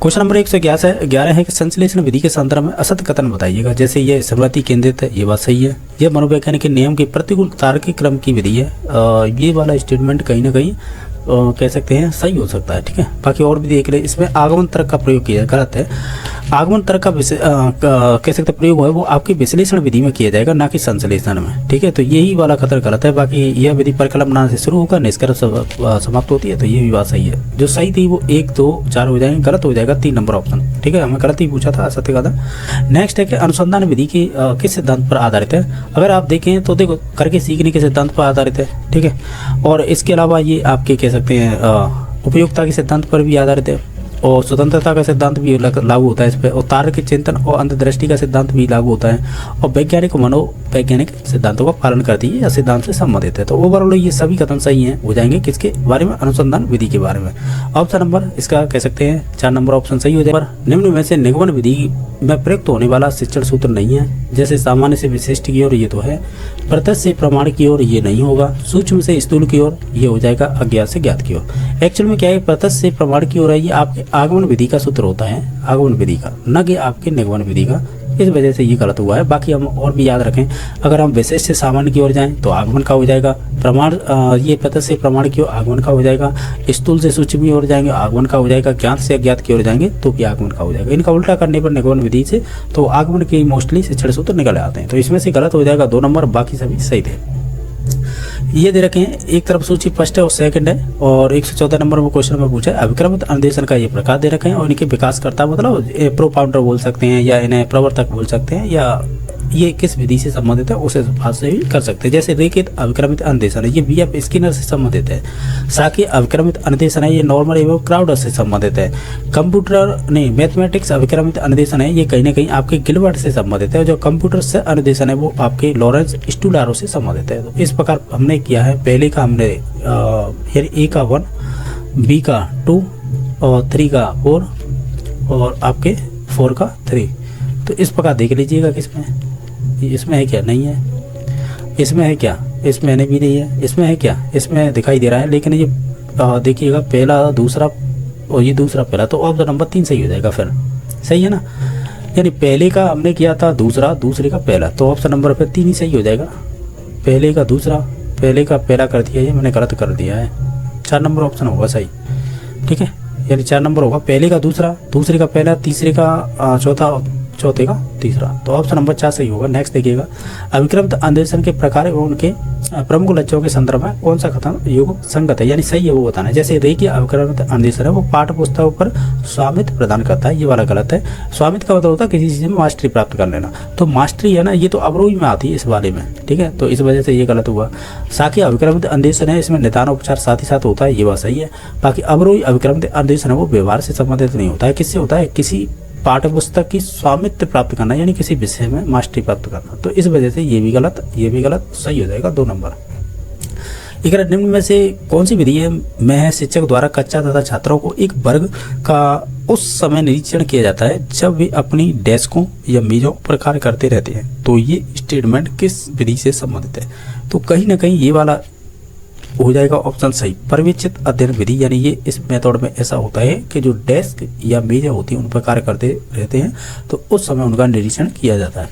क्वेश्चन नंबर 111 है कि संश्लेषण विधि के संदर्भ में असत्य कथन बताइएगा। जैसे ये स्मृति केंद्रित है, ये बात सही है। यह मनोवैज्ञानिक के नियम के प्रतिकूल तार्किक क्रम की विधि है, ये वाला स्टेटमेंट कहीं ना कहीं कह सकते हैं सही हो सकता है, ठीक है। बाकी और भी देख ले, इसमें आगमन तर्क का प्रयोग किया गलत है। आगमन तर्क का कह सकते प्रयोग है वो आपकी विश्लेषण विधि में किया जाएगा, ना कि संश्लेषण में, ठीक है। तो यही वाला खतर गलत है। बाकी यह विधि परिकल्पना से शुरू होकर निष्कर्ष समाप्त होती है, तो ये भी बात सही है। जो सही थी वो 1 2 4 हो जाएंगे, गलत हो जाएगा 3 नंबर ऑप्शन, ठीक है। हमें गलत ही पूछा था, सत्य का था। नेक्स्ट है कि अनुसंधान विधि की किस सिद्धांत पर आधारित है। अगर आप देखें तो देखो करके सीखने के सिद्धांत पर आधारित है, ठीक है। और इसके अलावा ये आपके कह सकते हैं उपयोगिता के सिद्धांत पर भी आधारित है, और स्वतंत्रता का सिद्धांत भी लागू होता है इस पर, और तार्किक चिंतन और अंतर्दृष्टि का सिद्धांत भी लागू होता है, और वैज्ञानिक मनोवैज्ञानिक सिद्धांतों का पालन करती है या सिद्धांत से संबंधित है। तो ओवरऑल ये सभी कथन सही हैं, हो जाएंगे किसके बारे में, अनुसंधान विधि के बारे में। ऑप्शन नंबर इसका कह सकते हैं 4 नंबर ऑप्शन सही हो जाएगा। निम्न में से निगमन विधि में प्रयुक्त होने वाला शिक्षण सूत्र नहीं है। जैसे सामान्य से विशिष्ट की ओर ये तो है, प्रत्यक्ष से प्रमाण की ओर ये नहीं होगा, सूक्ष्म से स्थूल की ओर ये हो जाएगा, अज्ञात से ज्ञात की ओर। एक्चुअल में क्या है, प्रत्यक्ष से प्रमाण की ओर है, ये आपके आगमन विधि का सूत्र होता है, आगमन विधि का, न कि आपके निगमन विधि का। इस वजह से ये गलत हुआ है। बाकी हम और भी याद रखें, अगर हम विशेष से सामान्य की ओर जाएं तो आगमन का हो जाएगा, प्रमाण ये प्रत्यक्ष से प्रमाण की ओर आगमन का हो जाएगा, स्थूल से सूक्ष्म की ओर जाएंगे आगमन का हो जाएगा, ज्ञात से अज्ञात की ओर जाएंगे तो भी आगमन का हो जाएगा। इनका उल्टा करने पर निगमन विधि से तो आगमन के मोस्टली शिक्षण सूत्र निकल आते हैं। तो इसमें से गलत हो जाएगा 2 नंबर, बाकी सभी सही थे। ये दे रखे हैं, एक तरफ सूची फर्स्ट है और सेकंड है, और 114 नंबर में क्वेश्चन में पूछा है अभिक्रमित अनुदेशन का ये प्रकार दे रखे हैं, और इनके विकासकर्ता मतलब प्रोपाउंडर बोल सकते हैं, या इन्हें प्रवर्तक बोल सकते हैं, या ये किस विधि से संबंधित है उसे बात से भी कर सकते हैं। जैसे रेखित अभिक्रमित अनुदेशन है, ये बीएफ स्किनर से संबंधित है। साकी अभिक्रमित अनुदेशन है, ये नॉर्मल एवं क्राउडर से संबंधित है। कंप्यूटर नहीं मैथमेटिक्स अभिक्रमित अनुदेशन है, ये कहीं ना कहीं आपके गिलबर्ट से संबंधित है। जो कंप्यूटर से अनुदेशन है वो आपके लॉरेंस स्टूलारो से संबंधित है। तो इस प्रकार हमने किया है, पहले का हमने ए का 1, बी का 2 और 3 का 4 और आपके 4 का 3। तो इस प्रकार देख लीजिएगा किसमें, इसमें है क्या, नहीं है, इसमें है क्या, इसमें भी नहीं है, इसमें है क्या, इसमें दिखाई दे रहा है, लेकिन ये देखिएगा पहला दूसरा और ये दूसरा पहला, तो ऑप्शन नंबर 3 सही हो जाएगा। फिर सही है ना, यानी पहले का हमने किया था दूसरा, दूसरे का पहला, तो ऑप्शन नंबर पर 3 ही सही हो जाएगा। पहले का दूसरा, पहले का पहला कर दिया, ये मैंने गलत कर दिया है, 4 नंबर ऑप्शन होगा सही, ठीक है। यानी 4 नंबर होगा, पहले का दूसरा, दूसरे का पहला, तीसरे का चौथा, चौथे का तीसरा, तो ऑप्शन नंबर 4 सही होगा। नेक्स्ट देखिएगा, अभिक्रमित अनुदेशन के प्रकार एवं उनके प्रमुख लक्ष्यों के संदर्भ में कौन सा कथन युग संगत है, यानी सही है वो बताना है। जैसे देखिए अभिक्रमित अनुदेशन है वो पाठ्य पुस्तकों पर स्वामित्व प्रदान करता है, ये वाला गलत है। स्वामित्व का मतलब होता है किसी चीज़ में मास्टरी प्राप्त कर लेना, तो मास्टरी है ना, ये तो अवरोही में आती है इस बारे में, ठीक है। तो इस वजह से ये गलत हुआ। साकी अभिक्रमित अनुदेशन है, इसमें निदानोपचार साथ ही साथ होता है, ये बात सही है। बाकी अवरोही अभिक्रमित अनुदेशन है वो व्यवहार से संबंधित नहीं होता है, किससे होता है, किसी पाठ्य पुस्तक की स्वामित्व प्राप्त करना, यानी किसी विषय में मास्टरी प्राप्त करना। तो इस वजह से ये भी गलत, ये भी गलत, सही हो जाएगा 2 नंबर। एक निम्न में से कौन सी विधि में है शिक्षक द्वारा कक्षा तथा छात्रों को एक वर्ग का उस समय निरीक्षण किया जाता है जब वे अपनी डेस्कों या मेजों पर कार्य करते रहते हैं। तो ये स्टेटमेंट किस विधि से संबंधित है, तो कहीं ना कहीं ये वाला हो जाएगा ऑप्शन सही, पर्यवेक्षित अध्ययन विधि। यानी ये इस मेथड में ऐसा होता है कि जो डेस्क या मेज होती है उन पर कार्य करते रहते हैं, तो उस समय उनका निरीक्षण किया जाता है।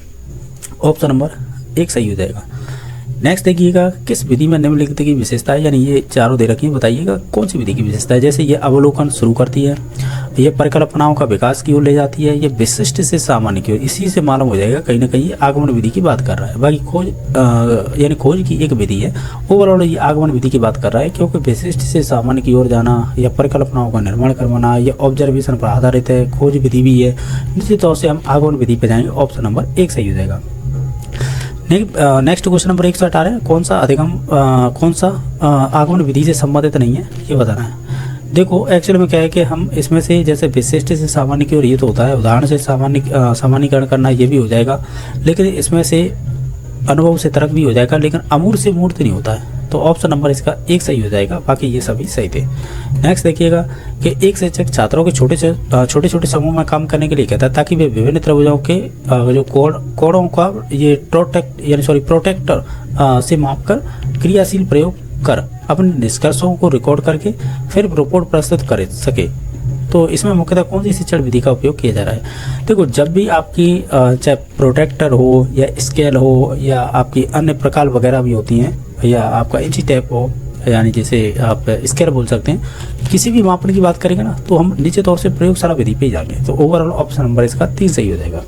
ऑप्शन नंबर 1 सही हो जाएगा। नेक्स्ट देखिएगा किस विधि में निम्नलिखित की विशेषता है, यानी ये चारों दे रखी है, बताइएगा कौन सी विधि की विशेषता है। जैसे ये अवलोकन शुरू करती है, ये परिकल्पनाओं का विकास की ओर ले जाती है, ये विशिष्ट से सामान्य की ओर। इसी से मालूम हो जाएगा कहीं ना कहीं ये आगमन विधि की बात कर रहा है। बाकी खोज यानी खोज की एक विधि है, ओवरऑल ये आगमन विधि की बात कर रहा है, क्योंकि विशिष्ट से सामान्य की ओर जाना या परिकल्पनाओं का निर्माण करवाना, ये ऑब्जर्वेशन पर आधारित है, खोज विधि भी है। निश्चित तौर से हम आगमन विधि पे जाएंगे, ऑप्शन नंबर 1 सही हो जाएगा। नेक्स्ट क्वेश्चन नंबर 118 है, कौन सा आगमन विधि से संबंधित नहीं है, ये बताना है। देखो एक्चुअली में क्या है कि हम इसमें से जैसे विशिष्ट से सामान्य की ओर ये तो होता है, उदाहरण से सामान्यीकरण करना ये भी हो जाएगा, लेकिन इसमें से अनुभव से तर्क भी हो जाएगा, लेकिन अमूर्त से मूर्त नहीं होता है। तो ऑप्शन नंबर इसका 1 सही हो जाएगा, बाकी ये सभी सही थे। नेक्स्ट देखिएगा कि एक शिक्षक छात्रों के छोटे छोटे समूह में काम करने के लिए कहता है, ताकि वे विभिन्न त्रिभुजों के जो कोणों का ये प्रोटेक्टर से मापकर क्रियाशील प्रयोग कर अपने निष्कर्षों को रिकॉर्ड करके फिर रिपोर्ट प्रस्तुत कर सके। तो इसमें मुख्यतः कौन सी शिक्षण विधि का उपयोग किया जा रहा है। देखो जब भी आपकी चाहे प्रोटेक्टर हो या स्केल हो या आपकी अन्य प्रकार वगैरह भी होती हैं, या आपका इंची टेप हो, यानी जैसे आप स्केल बोल सकते हैं, किसी भी मापन की बात करेंगे ना तो हम निश्चित तौर से प्रयोगशाला विधि पे ही जाएंगे। तो ओवरऑल ऑप्शन नंबर इसका 3 सही हो जाएगा।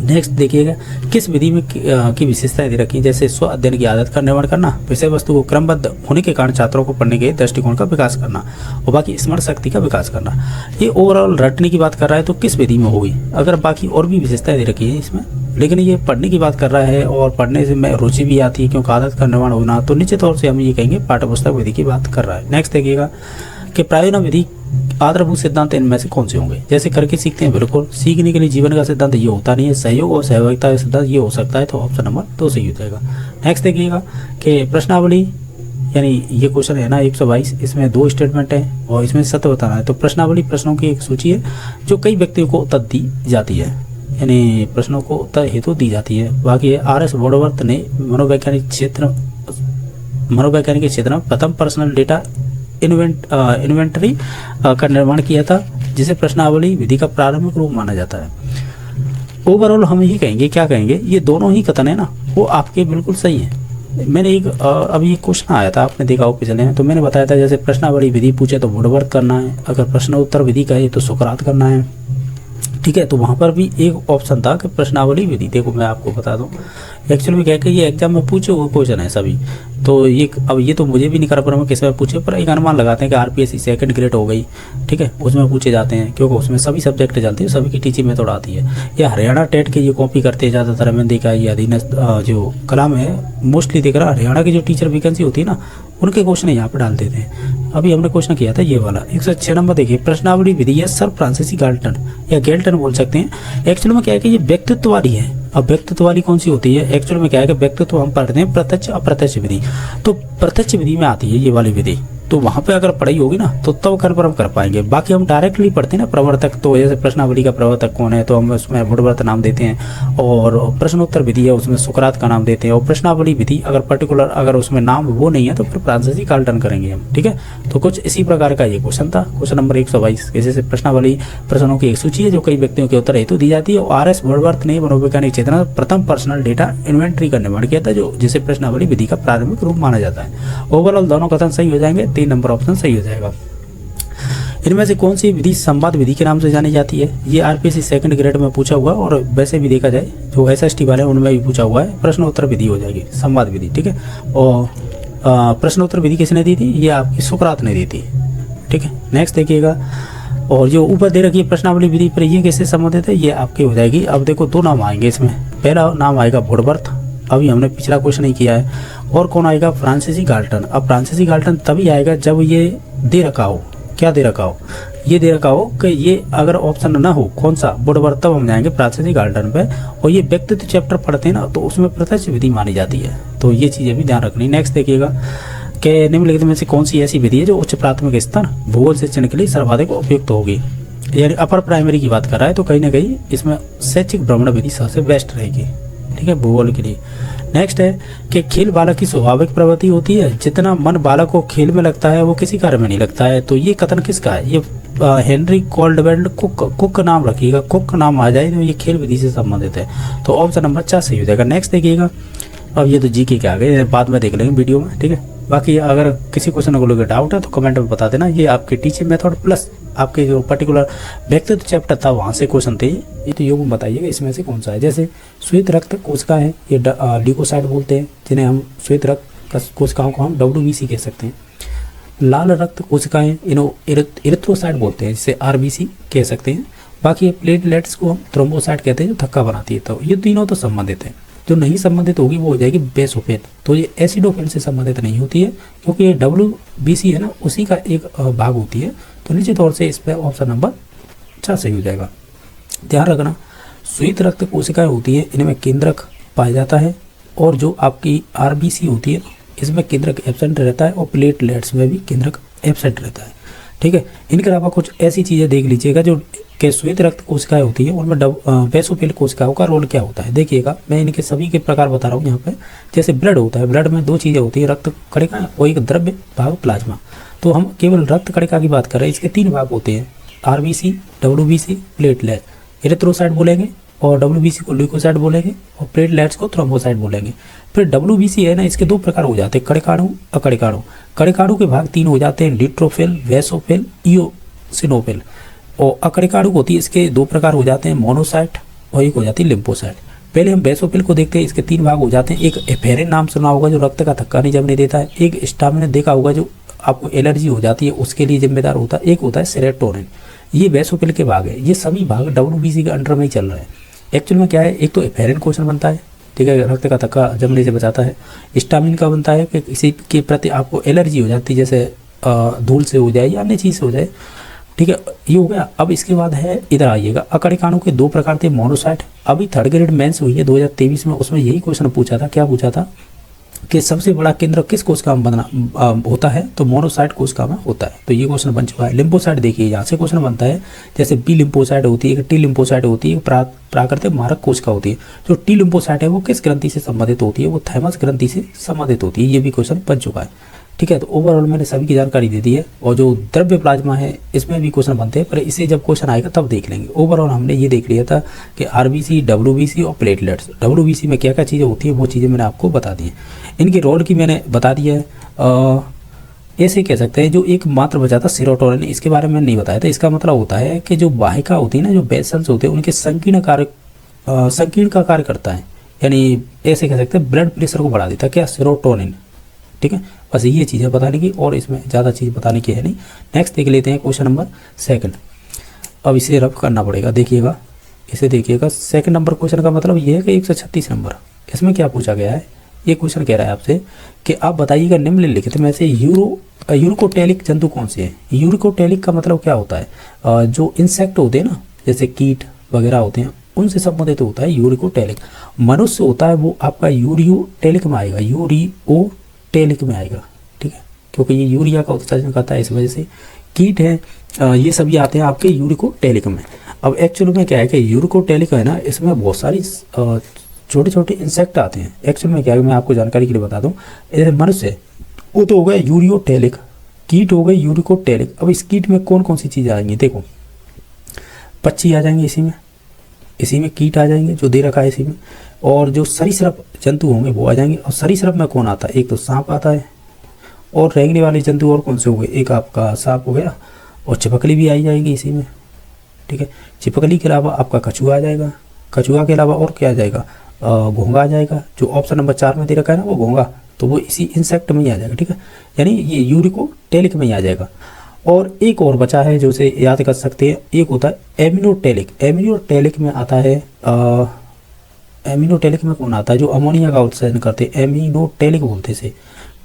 नेक्स्ट देखिएगा किस विधि में की विशेषताएं दे रखी हैं। जैसे स्व अध्ययन की आदत का निर्माण करना, विषय वस्तु को क्रमबद्ध होने के कारण छात्रों को पढ़ने के दृष्टिकोण का विकास करना, और बाकी स्मरण शक्ति का विकास करना। ये ओवरऑल रटने की बात कर रहा है तो किस विधि में होगी। अगर बाकी और भी विशेषताएं दे रखी है इसमें, लेकिन ये पढ़ने की बात कर रहा है और पढ़ने से में रुचि भी आती है क्योंकि आदत का निर्माण होना, तो निश्चित तौर से हम ये कहेंगे पाठ्यपुस्तक विधि की बात कर रहा है। नेक्स्ट देखिएगा कि प्रायोजन विधि आधारभूत सिद्धांत इनमें से कौन से होंगे। जैसे करके सीखते हैं, बिल्कुल सीखने के लिए जीवन का सिद्धांत ये होता नहीं है, सहयोग और सहभागिता का सिद्धांत ये हो सकता है। तो ऑप्शन नंबर 2 सही हो जाएगा। नेक्स्ट देखिएगा कि प्रश्नावली, यानी ये क्वेश्चन है ना 122, इसमें 2 स्टेटमेंट है और इसमें सत्य बताना है। तो प्रश्नावली प्रश्नों की एक सूची है जो कई व्यक्तियों को उत्तर दी जाती है, यानी प्रश्नों को उत्तर हेतु दी जाती है। बाकी आर.एस. वुडवर्थ ने मनोवैज्ञानिक क्षेत्र में प्रथम पर्सनल डेटा इन्वेंटरी का निर्माण किया था, जिसे प्रश्नावली विधि का प्रारंभिक रूप माना जाता है। ओवरऑल हम ये कहेंगे, क्या कहेंगे, ये दोनों ही कथन है ना वो आपके बिल्कुल सही है। मैंने एक अभी एक क्वेश्चन आया था, आपने देखा हो पिछले में, तो मैंने बताया था जैसे प्रश्नावली विधि पूछे तो वुडवर्थ करना है, अगर प्रश्न उत्तर विधि कहे तो सुकरात करना है। ठीक है, तो वहाँ पर भी एक ऑप्शन था कि प्रश्नावली विधि। देखो मैं आपको बता दूं, एक्चुअली में क्या है कि ये एग्जाम में पूछे हुए क्वेश्चन है सभी, तो ये अब ये तो मुझे भी नहीं कर पा रहा मैं किस में पूछे, पर एक अनुमान लगाते हैं कि आरपीएससी सेकंड ग्रेड हो गई, ठीक है, उसमें पूछे जाते हैं क्योंकि उसमें सभी सब्जेक्ट चलते हैं, सभी की टीचिंग मेथड आती है। या हरियाणा टेट के ये कॉपी करते हैं ज़्यादातर, मैंने देखा ये अधीनस्थ जो कलाम है मोस्टली देख रहा, हरियाणा की जो टीचर वैकेंसी होती है ना उनके क्वेश्चन यहाँ पर डाल देते हैं। अभी हमने क्वेश्चन किया था ये वाला 106 नंबर, देखिए प्रश्नावली विधि है सर फ्रांसिस गाल्टन या गेल्टन बोल सकते हैं। एक्चुअल में क्या है कि ये व्यक्तित्व वाली है। अब व्यक्तित्व वाली कौन सी होती है, एक्चुअल में क्या है कि व्यक्तित्व हम पढ़ते हैं प्रत्यक्ष अप्रत्यक्ष विधि, तो प्रत्यक्ष विधि में आती है ये वाली विधि, तो वहाँ पे अगर पढ़ाई होगी ना तो तब कन्फर्म कर पाएंगे। बाकी हम डायरेक्टली पढ़ते हैं ना प्रवर्तक, तो जैसे प्रश्नावली का प्रवर्तक कौन है तो हम उसमें वुडवर्थ नाम देते हैं, और प्रश्नोत्तर विधि है उसमें सुकरात का नाम देते हैं, और प्रश्नावली विधि अगर पर्टिकुलर अगर उसमें नाम वो नहीं है तो फिर फ्रांसीसी गाल्टन करेंगे हम। ठीक है, तो कुछ इसी प्रकार का ये क्वेश्चन था, क्वेश्चन नंबर 122। जैसे प्रश्नावली प्रश्नों की एक सूची है जो कई व्यक्तियों के उत्तर हेतु दी जाती है, और आर.एस. वुडवर्थ ने मनोवैज्ञानिक क्षेत्र में प्रथम पर्सनल डेटा इन्वेंटरी का निर्माण किया था, जो जिसे प्रश्नावली विधि का प्रारंभिक रूप माना जाता है। ओवरऑल दोनों कथन सही हो जाएंगे, 3 नंबर ऑप्शन सही हो जाएगा। इनमें से कौन सी विधि संवाद विधि के नाम से जानी जाती है। ये आरपीएससी सेकंड ग्रेड में पूछा हुआ, और वैसे भी देखा जाए जो एसएसटी वाले हैं उनमें भी पूछा हुआ है, प्रश्न उत्तर विधि हो जाएगी संवाद विधि। ठीक है, और प्रश्न उत्तर विधि किसने दी थी, ये आपकी सुकरात ने दी थी। ठीक है, नेक्स्ट देखिएगा, और जो ऊपर दे रखी है प्रश्नावली विधि पर ये किससे संबंधित है, ये आपकी हो जाएगी। अब देखो 2 नाम आएंगे इसमें, पहला नाम आएगा वुडवर्थ, अभी हमने पिछला क्वेश्चन नहीं किया है, और कौन आएगा फ्रांसीसी गाल्टन। अब फ्रांसीसी गाल्टन तभी आएगा जब ये दे रखा हो, क्या दे रखा हो, ये दे रखा हो कि ये अगर ऑप्शन ना हो कौन सा वुडवर्थ, तब हम जाएंगे फ्रांसीसी गाल्टन पे। और ये व्यक्तित्व चैप्टर पढ़ते हैं ना तो उसमें प्रत्यक्ष विधि मानी जाती है, तो ये चीज़ें भी ध्यान रखनी। नेक्स्ट देखिएगा कि निम्नलिखित में से कौन सी ऐसी विधि है जो उच्च प्राथमिक स्तर भूगोल शिक्षण के लिए सर्वाधिक उपयुक्त होगी। यानी अपर प्राइमरी की बात कर रहा है तो कहीं ना कहीं इसमें शैक्षिक भ्रमण विधि सबसे बेस्ट रहेगी। ठीक है, भूगोल के लिए। नेक्स्ट है कि खेल बालक की स्वाभाविक प्रवृत्ति होती है, जितना मन बालक को खेल में लगता है वो किसी कार्य में नहीं लगता है। तो ये कथन किसका है, ये हेनरी कॉल्डवेल कुक नाम रखिएगा, कुक नाम आ जाए तो ये खेल विधि से संबंधित है। तो ऑप्शन नंबर 4 सही हो जाएगा। नेक्स्ट देखिएगा अब ये तो जीके के आ गए, बाद में देख लेंगे वीडियो में, ठीक है। बाकी अगर किसी क्वेश्चन को लेकर डाउट है तो कमेंट में बता देना। ये आपके टीचिंग मेथड प्लस आपके जो पर्टिकुलर व्यक्तित्व चैप्टर था वहाँ से क्वेश्चन थे ये तो योग में बताइएगा इसमें से कौन सा है। जैसे श्वेत रक्त कोशिका है, ये ल्यूकोसाइट बोलते हैं, जिन्हें हम श्वेत रक्त कोशिकाओं को हम WBC कह सकते हैं। लाल रक्त कोशिकाएं इन्हें इरिथ्रोसाइट बोलते हैं, जिसे RBC कह सकते हैं। बाकी ये प्लेटलेट्स को हम थ्रोम्बोसाइट कहते हैं, जो थक्का बनाती है। तो ये तीनों तो संबंधित हैं। जो नहीं संबंधित होगी वो हो जाएगी बेसोफिल। तो ये एसिडोफिल से संबंधित नहीं होती है, क्योंकि ये WBC है ना, उसी का एक भाग होती है। तो निश्चित तौर से इस पर ऑप्शन नंबर 6 सही हो जाएगा। ध्यान रखना, श्वेत रक्त कोशिकाएं होती है, इनमें केंद्रक पाया जाता है, और जो आपकी RBC होती है इसमें केंद्रक एब्सेंट रहता है, और प्लेटलेट्स में भी केंद्रक एब्सेंट रहता है, ठीक है। इनके अलावा कुछ ऐसी चीज़ें देख लीजिएगा जो कि श्वेत रक्त कोशिकाएं होती है उनमें बेसोफिल कोशिकाओं का रोल क्या होता है। देखिएगा, मैं इनके सभी के प्रकार बता रहा हूँ यहाँ पे। जैसे ब्लड होता है, ब्लड में 2 चीज़ें होती है, रक्त कणिका और एक द्रव्य भाग प्लाज्मा। तो हम केवल रक्त कणिका की बात कर रहे हैं, इसके 3 भाग होते हैं, RBC, WBC, प्लेटलेट। इरिथ्रोसाइट बोलेंगे, और WBC को ल्यूकोसाइट बोलेंगे, और प्लेटलेट्स को थ्रोम्बोसाइट बोलेंगे। फिर WBC है ना, इसके 2 प्रकार हो जाते हैं, कणिकाणु, अकणिकाणु। कणिकाणु के भाग 3 हो जाते हैं, न्यूट्रोफिल, वेसोफिल, इओसिनोफिल। और अकणिकाणु होती है, इसके 2 प्रकार हो जाते हैं, मोनोसाइट और एक हो जाती है लिम्फोसाइट। पहले हम बेसोफिल को देखते हैं, इसके 3 भाग हो जाते हैं। एक एफेरिन नाम सुना होगा, जो रक्त का थक्का नहीं जमने देता है। एक स्टामिना देखा होगा, जो आपको एलर्जी हो जाती है उसके लिए जिम्मेदार होता है। एक होता है सेरोटोनिन। ये बेसोफिल के भाग है। ये सभी भाग WBC के अंडर में ही चल रहे हैं। एक्चुअल में क्या है, एक तो एफेरिन क्वेश्चन बनता है, ठीक है, रक्त का थक्का जमने से बचाता है। स्टामिन का बनता है कि किसी के प्रति आपको एलर्जी हो जाती है, जैसे धूल से हो जाए या अन्य चीज़ से हो जाए, ठीक है, ये हो गया। अब इसके बाद है, इधर आइएगा, अकणिकाणु के 2 प्रकार थे, मोनोसाइट। अभी 3rd ग्रेड मेंस हुई है 2023 में, उसमें यही क्वेश्चन पूछा था। क्या पूछा था कि सबसे बड़ा केंद्र किस कोशिका में बनना होता है, तो मोनोसाइट कोशिका में होता है। तो ये क्वेश्चन बन चुका है। लिम्फोसाइट देखिए, यहाँ से क्वेश्चन बनता है। जैसे B लिम्फोसाइट होती है, T लिम्फोसाइट होती है, प्राकृतिक मारक कोशिका होती है। जो T लिम्फोसाइट है वो किस ग्रंथि से संबंधित होती है, वो थाइमस ग्रंथि से संबंधित होती है। ये भी क्वेश्चन बन चुका है, ठीक है। तो ओवरऑल मैंने सभी की जानकारी दे दी है। और जो द्रव्य प्लाज्मा है इसमें भी क्वेश्चन बनते हैं, पर इसे जब क्वेश्चन आएगा तब देख लेंगे। ओवरऑल हमने ये देख लिया था कि RBC, WBC और प्लेटलेट्स। WBC में क्या क्या चीज़ें होती है वो चीज़ें मैंने आपको बता दी है। इनके रोल की मैंने बता दिया है। ऐसे कह सकते हैं, जो एक मात्र बचा था सेरोटोनिन, इसके बारे में नहीं बताया था। इसका मतलब होता है कि जो वाहिका होती है ना, जो वेसल्स होते हैं, उनके संकीर्ण का कार्य करता है। यानी ऐसे कह सकते हैं ब्लड प्रेशर को बढ़ा देता है, क्या, सेरोटोनिन, ठीक है। बस ये चीज़ें बताने की, और इसमें ज़्यादा चीज़ बताने की है नहीं। नेक्स्ट देख लेते हैं क्वेश्चन नंबर 2। अब इसे रफ करना पड़ेगा, देखिएगा, इसे देखिएगा। 2 नंबर क्वेश्चन का मतलब ये है कि 136 नंबर। इसमें क्या पूछा गया है, ये क्वेश्चन कह रहा है आपसे कि आप बताइएगा निम्नलिखित में से यूरिकोटेलिक जंतु कौन से हैं। यूरिकोटेलिक का मतलब क्या होता है, जो इंसेक्ट होते हैं ना, जैसे कीट वगैरह होते हैं, उनसे संबंधित होता है यूरिकोटेलिक। मनुष्य होता है वो आपका यूरियोटेलिक में आएगा, यूरियोटेलिक में आएगा, ठीक है, क्योंकि ये यूरिया का उत्सर्जन करता है, इस वजह से। कीट है, ये सभी आते हैं आपके यूरिकोटेलिक में। अब एक्चुअल में क्या है कि यूरिकोटेलिक है ना, इसमें बहुत सारी छोटे छोटे इंसेक्ट आते हैं। एक्चुअल में क्या है, मैं आपको जानकारी के लिए बता दूं, जैसे मनुष्य वो तो हो गया यूरियोटेलिक, कीट हो गए यूरिकोटेलिक। अब इस कीट में कौन कौन सी चीज़ें आएंगी, देखो, पक्षी आ जाएंगे इसी में कीट आ जाएंगे, जो दे रखा है इसी में। और जो सरीसृप जंतु होंगे वो आ जाएंगे। और सरीसृप में कौन आता है, एक तो सांप आता है, और रेंगने वाले जंतु और कौन से हो गए, एक आपका सांप हो गया, और छिपकली भी आई जाएगी इसी में, ठीक है। छिपकली के अलावा आपका कछुआ आ जाएगा। कछुआ के अलावा और क्या आ जाएगा, घोंगा आ जाएगा। जो ऑप्शन नंबर 4 में दे रखा है ना, वो घोंगा, तो वो इसी इंसेक्ट में ही आ जाएगा, ठीक है। यानी ये यूरिकोटेलिक में ही आ जाएगा। और एक और बचा है जो उसे याद कर सकते हैं, एक होता है एमिनोटेलिक। एमिनोटेलिक में आता है, एमिनोटेलिक में कौन आता है, जो अमोनिया का उत्सर्जन करते हैं, एमिनोटेलिक बोलते से,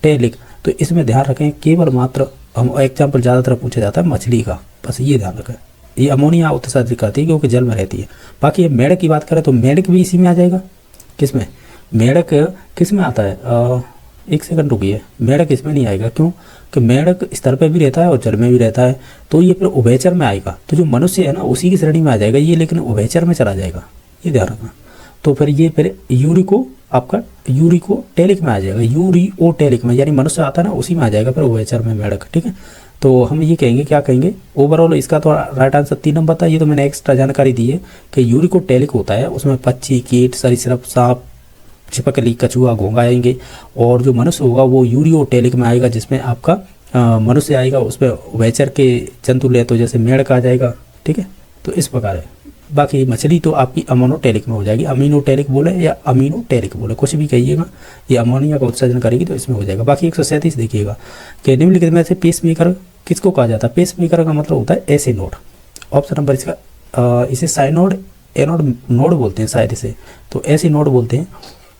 टेलिक। तो इसमें ध्यान रखें, केवल मात्र हम एग्जाम्पल ज़्यादातर पूछा जाता है मछली का, बस ये ध्यान रखें। ये अमोनिया उत्सर्जित करती है क्योंकि जल में रहती है। बाकी ये मेढक की बात करें तो मेढक भी इसी में आ जाएगा। किसमें, मेढक किस में आता है, एक सेकंड रुकिए, मेढक इसमें नहीं आएगा। क्यों, कि मेढक स्तर पे भी रहता है और जल में भी रहता है, तो ये फिर उभयचर में आएगा। तो जो मनुष्य है ना उसी की श्रेणी में आ जाएगा ये, लेकिन उभयचर में चला जाएगा, ये ध्यान रखना। तो फिर ये फिर आपका यूरिकोटेलिक में आ जाएगा, यूरियोटेलिक में, यानी मनुष्य आता है ना उसी में आ जाएगा फिर उभयचर में मेढक, ठीक है। तो हम ये कहेंगे, क्या कहेंगे, ओवरऑल इसका तो राइट आंसर 3 नंबर था। ये तो मैंने एक्स्ट्रा जानकारी दी है कि यूरिकोटेलिक होता है, उसमें पक्षी, कीट, सरीसृप, सांप, छिपकली, कछुआ, घोंघा आएंगे। और जो मनुष्य होगा वो यूरियोटेलिक में आएगा, जिसमें आपका मनुष्य आएगा, उसमें उभयचर के जंतु ले तो जैसे मेंढक आ जाएगा, ठीक है। तो इस प्रकार है। बाकी मछली तो आपकी अमोनोटेरिक में हो जाएगी, अमीनोटेरिक बोले या अमीनोटेरिक बोले, कुछ भी कहिएगा, ये अमोनिया का उत्सर्जन करेगी तो इसमें हो जाएगा। बाकी 137 देखिएगा कि निम्नलिखित में से पेस मेकर किसको कहा जाता है। पेस मेकर का मतलब होता है ऐसे नोड। ऑप्शन नंबर इसका इसे साइनोड एनोड नोड बोलते हैं शायद इसे, तो ऐसे नोड बोलते हैं।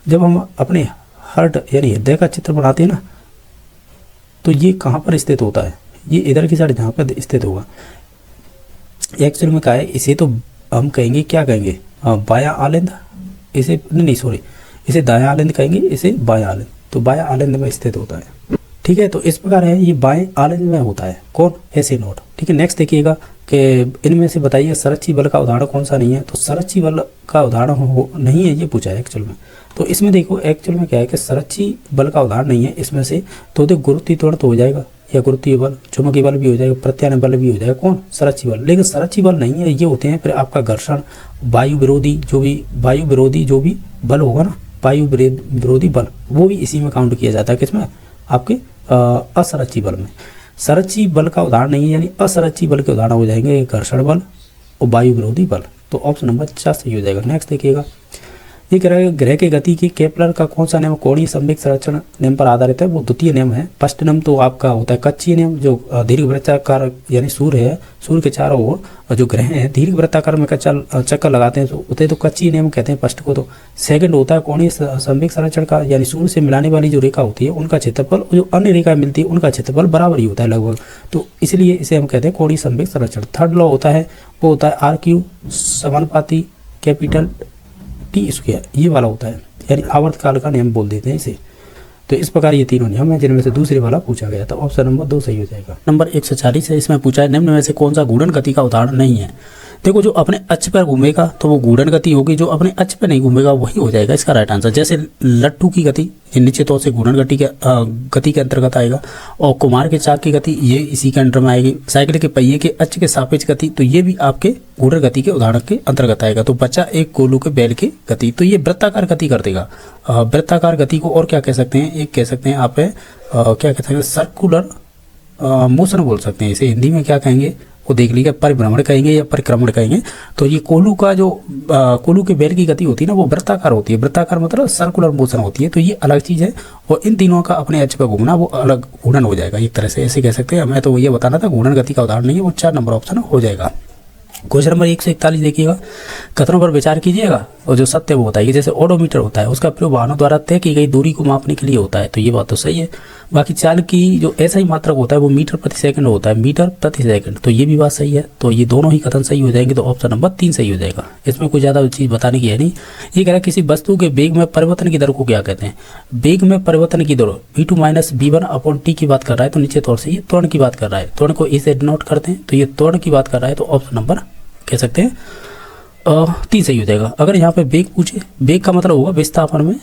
जब हम अपने हार्ट यानी हृदय का चित्र बनाते हैं ना, तो ये कहाँ पर स्थित होता है, ये इधर की साइड जहाँ पर स्थित होगा। एक्चुअल में क्या है, इसे तो हम कहेंगे, क्या कहेंगे, बायां आलिंद, इसे नहीं सॉरी, इसे दायां आलिंद कहेंगे, इसे बायां आलिंद। तो बायां आलिंद में स्थित होता है, ठीक है। तो इस प्रकार है, ये बाएं आलिंद में होता है कौन, ऐसे नोड, ठीक है। नेक्स्ट देखिएगा कि इनमें से बताइए सरच्ची बल का उदाहरण कौन सा नहीं है। तो सरच्ची बल का उदाहरण नहीं है, ये पूछा है एक्चुअल में। तो इसमें देखो एक्चुअल में क्या है कि सरच्ची बल का उदाहरण नहीं है इसमें से, तो देखो गुरुत्वीय त्वरण तो हो जाएगा, या गुरुत्वीय बल, चुंबकीय बल भी हो जाएगा, प्रत्यानयन बल भी हो जाएगा, कौन, सरच्ची बल। लेकिन सरच्ची बल नहीं है, ये होते हैं फिर आपका घर्षण, वायु विरोधी जो भी बल होगा ना, वायु विरोधी बल, वो भी इसी में काउंट किया जाता है, किसमें, आपके असरच्ची बल में। सरच्ची बल का उदाहरण नहीं है, यानी असरच्ची बल के उदाहरण हो जाएंगे घर्षण बल और वायु विरोधी बल। तो ऑप्शन नंबर 4 सही हो जाएगा। नेक्स्ट देखिएगा, ये कह रहा है ग्रह के गति की केपलर का कौन सा नियम कोणीय संवेग संरक्षण नियम पर आधारित है। वो द्वितीय नियम है। फर्स्ट नियम तो आपका होता है कक्षीय नियम, जो दीर्घवृत्ताकार यानी सूर्य है, सूर्य के चारों ओर जो ग्रह हैं दीर्घवृत्ताकार में चक्कर लगाते हैं, तो उसे तो कक्षीय नियम कहते हैं फर्स्ट को। तो सेकंड होता है कोणीय संवेग संरक्षण का, यानी सूर्य से मिलाने वाली जो रेखा होती है उनका क्षेत्रफल, जो अन्य रेखा मिलती है उनका क्षेत्रफल बराबर ही होता है लगभग, तो इसलिए इसे हम कहते हैं कोणीय संवेग संरक्षण। थर्ड लॉ होता है, वो होता है RQ समानुपाती कैपिटल T स्क्वायर, ये वाला होता है, यानी आवर्तकाल का नियम बोल देते हैं इसे। तो इस प्रकार ये तीनों नियम है, जिनमें से दूसरे वाला पूछा गया था। ऑप्शन नंबर 2 सही हो जाएगा। नंबर 140 है, इसमें पूछा है निम्न में से कौन सा घूर्णन गति का उदाहरण नहीं है। देखो, जो अपने अक्ष पर घूमेगा तो वो घूर्णन गति होगी, जो अपने अक्ष पर नहीं घूमेगा वही हो जाएगा इसका राइट आंसर। जैसे लट्टू की गति ये निश्चित तौर से घूर्णन गति के अंतर्गत आएगा, और कुमार के चाक की गति ये इसी के अंडर में आएगी। साइकिल के पहिए के अक्ष के सापेक्ष गति, तो ये भी आपके घूर्णन गति के उदाहरण के अंतर्गत आएगा। तो बच्चा एक गोलू के बैल की गति, तो ये वृत्ताकार गति कर देगा। वृत्ताकार गति को और क्या कह सकते हैं, एक कह सकते हैं आप क्या कहते हैं, सर्कुलर मोशन बोल सकते हैं। इसे हिंदी में क्या कहेंगे वो देख लीजिए, परिभ्रमण कहेंगे या परिक्रमण कहेंगे। तो ये कोलू का जो कोलू के बैल की गति होती है ना, वो वृत्ताकार होती है। वृत्ताकार मतलब सर्कुलर मोशन होती है, तो ये अलग चीज़ है। और इन तीनों का अपने अक्ष पर घूमना वो अलग घूर्णन हो जाएगा, एक तरह से ऐसे कह सकते हैं। मैं तो ये बताना था, घूर्णन गति का उदाहरण नहीं है, वो 4 नंबर ऑप्शन हो जाएगा। क्वेश्चन नंबर 141 देखिएगा, कथनों पर विचार कीजिएगा और जो सत्य वो बताइए। जैसे ओडोमीटर होता है, उसका प्रयोग वाहनों द्वारा तय की गई दूरी को मापने के लिए होता है, तो ये बात तो सही है। बाकी चाल की जो ऐसा ही मात्रक होता है वो मीटर प्रति सेकंड होता है, मीटर प्रति सेकंड, तो ये भी बात सही है। तो ये दोनों ही कथन सही हो जाएंगे, तो ऑप्शन नंबर 3 सही हो जाएगा। इसमें कोई ज़्यादा चीज़ बताने की है नहीं। ये कह रहा है किसी वस्तु के वेग में परिवर्तन की दर को क्या कहते हैं। वेग में परिवर्तन की दर v2 - v1/t की बात कर रहा है, तो निश्चित तौर से ये त्वरण की बात कर रहा है। त्वरण को इसे डिनोट करते हैं, तो ये त्वरण की बात कर रहा है, तो ऑप्शन नंबर कह सकते हैं 3 सही हो जाएगा। अगर यहाँ पे वेग पूछे, वेग का मतलब होगा विस्थापन में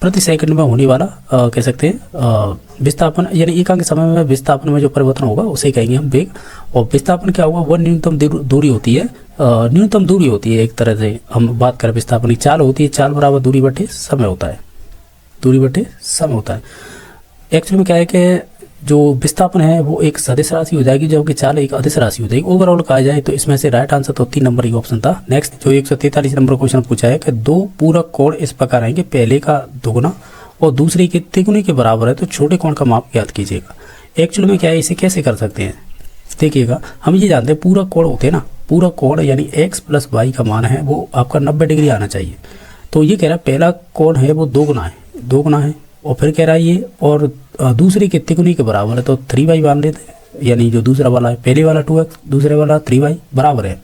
प्रति सेकंड में होने वाला कह सकते हैं विस्थापन, यानी एकांक समय में विस्थापन में जो परिवर्तन होगा उसे कहेंगे हम वेग। और विस्थापन क्या होगा, वह न्यूनतम दूरी होती है, न्यूनतम दूरी होती है। एक तरह से हम बात करें विस्थापन की, चाल होती है, चाल बराबर दूरी बटे समय होता है, दूरी बटे समय होता है। एक्चुअली में क्या है कि जो विस्थापन है वो एक सदिश राशि हो जाएगी, जबकि चाल एक अदिश राशि हो जाएगी। ओवरऑल कहा जाए तो इसमें से राइट आंसर तो 3 नंबर ही ऑप्शन था। नेक्स्ट जो 143 नंबर क्वेश्चन पूछा है कि 2 पूरक कोण इस प्रकार आएंगे, पहले का दुगुना और दूसरे के तिगुने के बराबर है, तो छोटे कोण का माप याद कीजिएगा। एक्चुअली में क्या है, इसे कैसे कर सकते हैं देखिएगा। हम ये जानते हैं पूरक कोण होते हैं ना, पूरक कोण यानी x + y का मान है वो आपका 90 डिग्री आना चाहिए। तो ये कह रहा है पहला कोण है वो 2 गुना है, और फिर कह रहा है ये और दूसरे के तिगुने के बराबर है, तो 3y मान लेते हैं। यानी जो दूसरा वाला है, पहले वाला 2x, दूसरे वाला 3y बराबर है।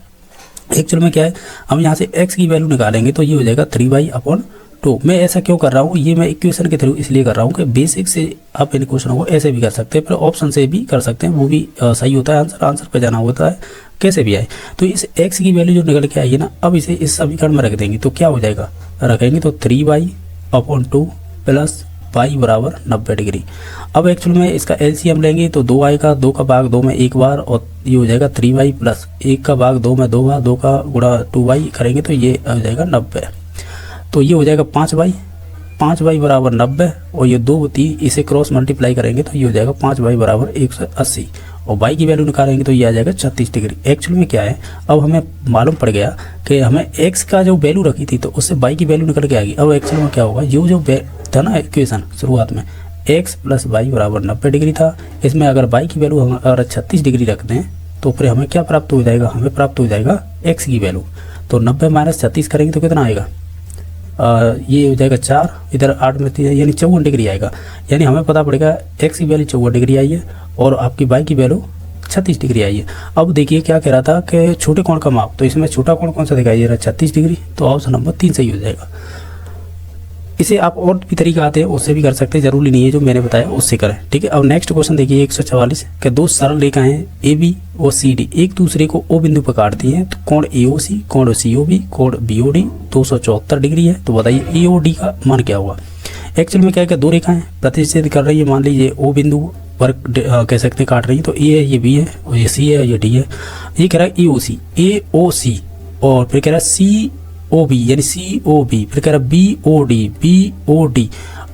एक्चुअल में क्या है, हम यहाँ से x की वैल्यू निकालेंगे तो ये हो जाएगा 3y/2। मैं ऐसा क्यों कर रहा हूँ, ये मैं इक्वेशन के थ्रू इसलिए कर रहा हूँ कि बेसिक से आप इन क्वेश्चनों को ऐसे भी कर सकते हैं, फिर ऑप्शन से भी कर सकते हैं, वो भी सही होता है। आंसर पे जाना होता है, कैसे भी आए। तो इस x की वैल्यू जो निकल के आई है ना, अब इसे इस समीकरण में रख देंगे तो क्या हो जाएगा, रखेंगे तो 3y/2 + y बराबर 90 डिग्री। अब एक्चुअल में इसका एलसीएम लेंगे तो 2 आएगा, 2 का भाग 2 में एक बार, और ये हो जाएगा 3y + 1 का भाग 2 में 2 बार, 2 का गुणा 2y करेंगे तो ये हो जाएगा 90। तो ये हो जाएगा 5y बराबर 90 और ये 2 3 इसे क्रॉस मल्टीप्लाई करेंगे तो ये हो जाएगा 5y बराबर 180 और y की वैल्यू निकालेंगे तो ये आ जाएगा 36 डिग्री। एक्चुअल में क्या है, अब हमें मालूम पड़ गया कि हमें x का जो वैल्यू रखी थी तो उससे y की वैल्यू निकल के आ गई। अब एक्चुअल में क्या होगा, ये जो था ना इक्वेशन शुरुआत में x प्लस वाई बराबर 90 डिग्री था, इसमें अगर y की वैल्यू हम अगर 36 डिग्री रखते हैं तो फिर हमें क्या प्राप्त हो जाएगा, हमें प्राप्त हो जाएगा x की वैल्यू। तो 90 माइनस 36 करेंगे तो कितना आएगा, ये हो जाएगा 4, इधर 8 में 3 यानी 54 डिग्री आएगा। यानी हमें पता पड़ेगा x की वैल्यू 54 डिग्री आई है और आपकी y की वैल्यू 36 डिग्री आई है। अब देखिए क्या कह रहा था कि छोटे कोण का माप, तो इसमें छोटा कोण कौन सा दिखाई दे रहा है, 36 डिग्री, तो ऑप्शन नंबर 3 सही हो जाएगा। इसे आप और भी तरीका आते हैं उससे भी कर सकते हैं, जरूरी नहीं है जो मैंने बताया उससे करें, ठीक है। अब नेक्स्ट क्वेश्चन देखिए 144 के दो सरल रेखाएं ए बी और सी डी एक दूसरे को ओ बिंदु पर काटती हैं, तो कोण AOC, कोण COB, कोण BOD 274 डिग्री है। तो बताइए AOD का मान क्या होगा। एक्चुअल में क्या है कि दो रेखाएं प्रतिच्छेद कर रही है, मान लीजिए ओ बिंदु पर कह सकते हैं काट रही है, तो ए है, ये बी है और ये सी है, ये डी है। ये कह रहा है AOC और फिर कह रहा है COB यानी COB, फिर कह रहा है BOD।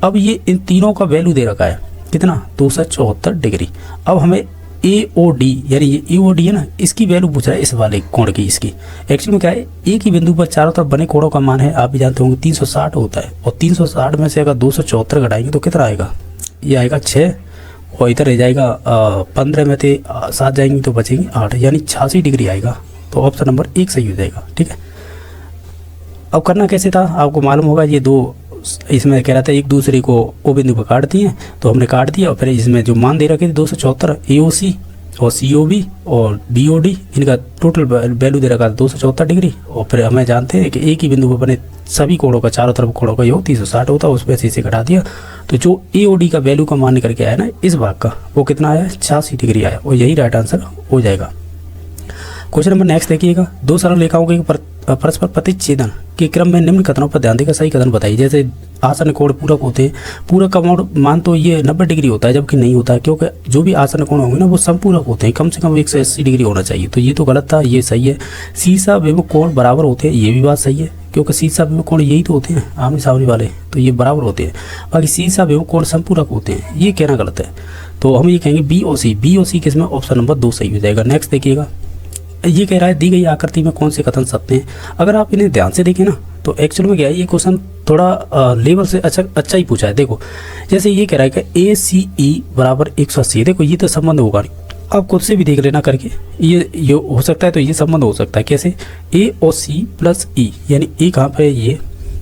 अब ये इन तीनों का वैल्यू दे रखा है कितना, 274 डिग्री। अब हमें AOD यानी ये AOD है ना, इसकी वैल्यू पूछ रहा है इस वाले कोण की। इसकी एक्चुअली में क्या है, एक ही बिंदु पर चारों तरफ बने कोणों का मान है, आप भी जानते होंगे 360 होता है, और 360 में से अगर 274 घटाएंगे तो कितना आएगा, ये आएगा 6 और इधर रह जाएगा 15 में से 7 जाएंगे तो बचेंगे 8, यानी 86 डिग्री आएगा। तो ऑप्शन नंबर 1 सही हो जाएगा, ठीक है। अब करना कैसे था आपको मालूम होगा, ये दो इसमें कह रहा था एक दूसरे को ओ बिंदु पर काटती हैं, तो हमने काट दिया और फिर इसमें जो मान दे रखे थे 274 AOC और COB और BOD, इनका टोटल वैल्यू दे रखा था 274 डिग्री। और फिर हमें जानते हैं कि एक ही बिंदु पर बने सभी कोणों का चारों तरफ कोणों का योग 360 होता है, उसमें से इसे घटा दिया तो जो AOD का वैल्यू का मान निकल के आया ना इस भाग का, वो कितना आया, 86 डिग्री आया और यही राइट आंसर हो जाएगा। क्वेश्चन नंबर नेक्स्ट देखिएगा, दो सरल रेखाओं के परस्पर प्रतिच्छेदन के क्रम में निम्न कथनों पर ध्यान देकर सही कथन बताइए। जैसे आसन कोण पूरक होते हैं, पूरक का मान तो ये 90 डिग्री होता है, जबकि नहीं होता है, क्योंकि जो भी आसन कोण होंगे ना वो संपूरक होते हैं, कम से कम 180 डिग्री होना चाहिए। तो ये तो गलत था, ये सही है। सीसा विमुख कोण बराबर होते हैं, ये भी बात सही है, क्योंकि सीसा विमुख कोण यही तो होते हैं आमने सामने वाले, तो ये बराबर होते हैं। बाकी सीसा विमुख कोण संपूरक होते हैं, ये कहना गलत है। तो हम ये कहेंगे BOC किसमें, ऑप्शन नंबर 2 सही हो जाएगा। नेक्स्ट देखिएगा, ये कह रहा है दी गई आकृति में कौन से कथन सत्य हैं। अगर आप इन्हें ध्यान से देखें ना तो एक्चुअल में क्या है, ये क्वेश्चन थोड़ा लेवल से अच्छा ही पूछा है। देखो जैसे ये कह रहा है कि ACE बराबर 180, देखो ये तो संबंध होगा नहीं, आप खुद से भी देख लेना करके, ये हो सकता है, तो ये संबंध हो सकता है कैसे, A और C प्लस E, यानी A कहाँ पर है ये,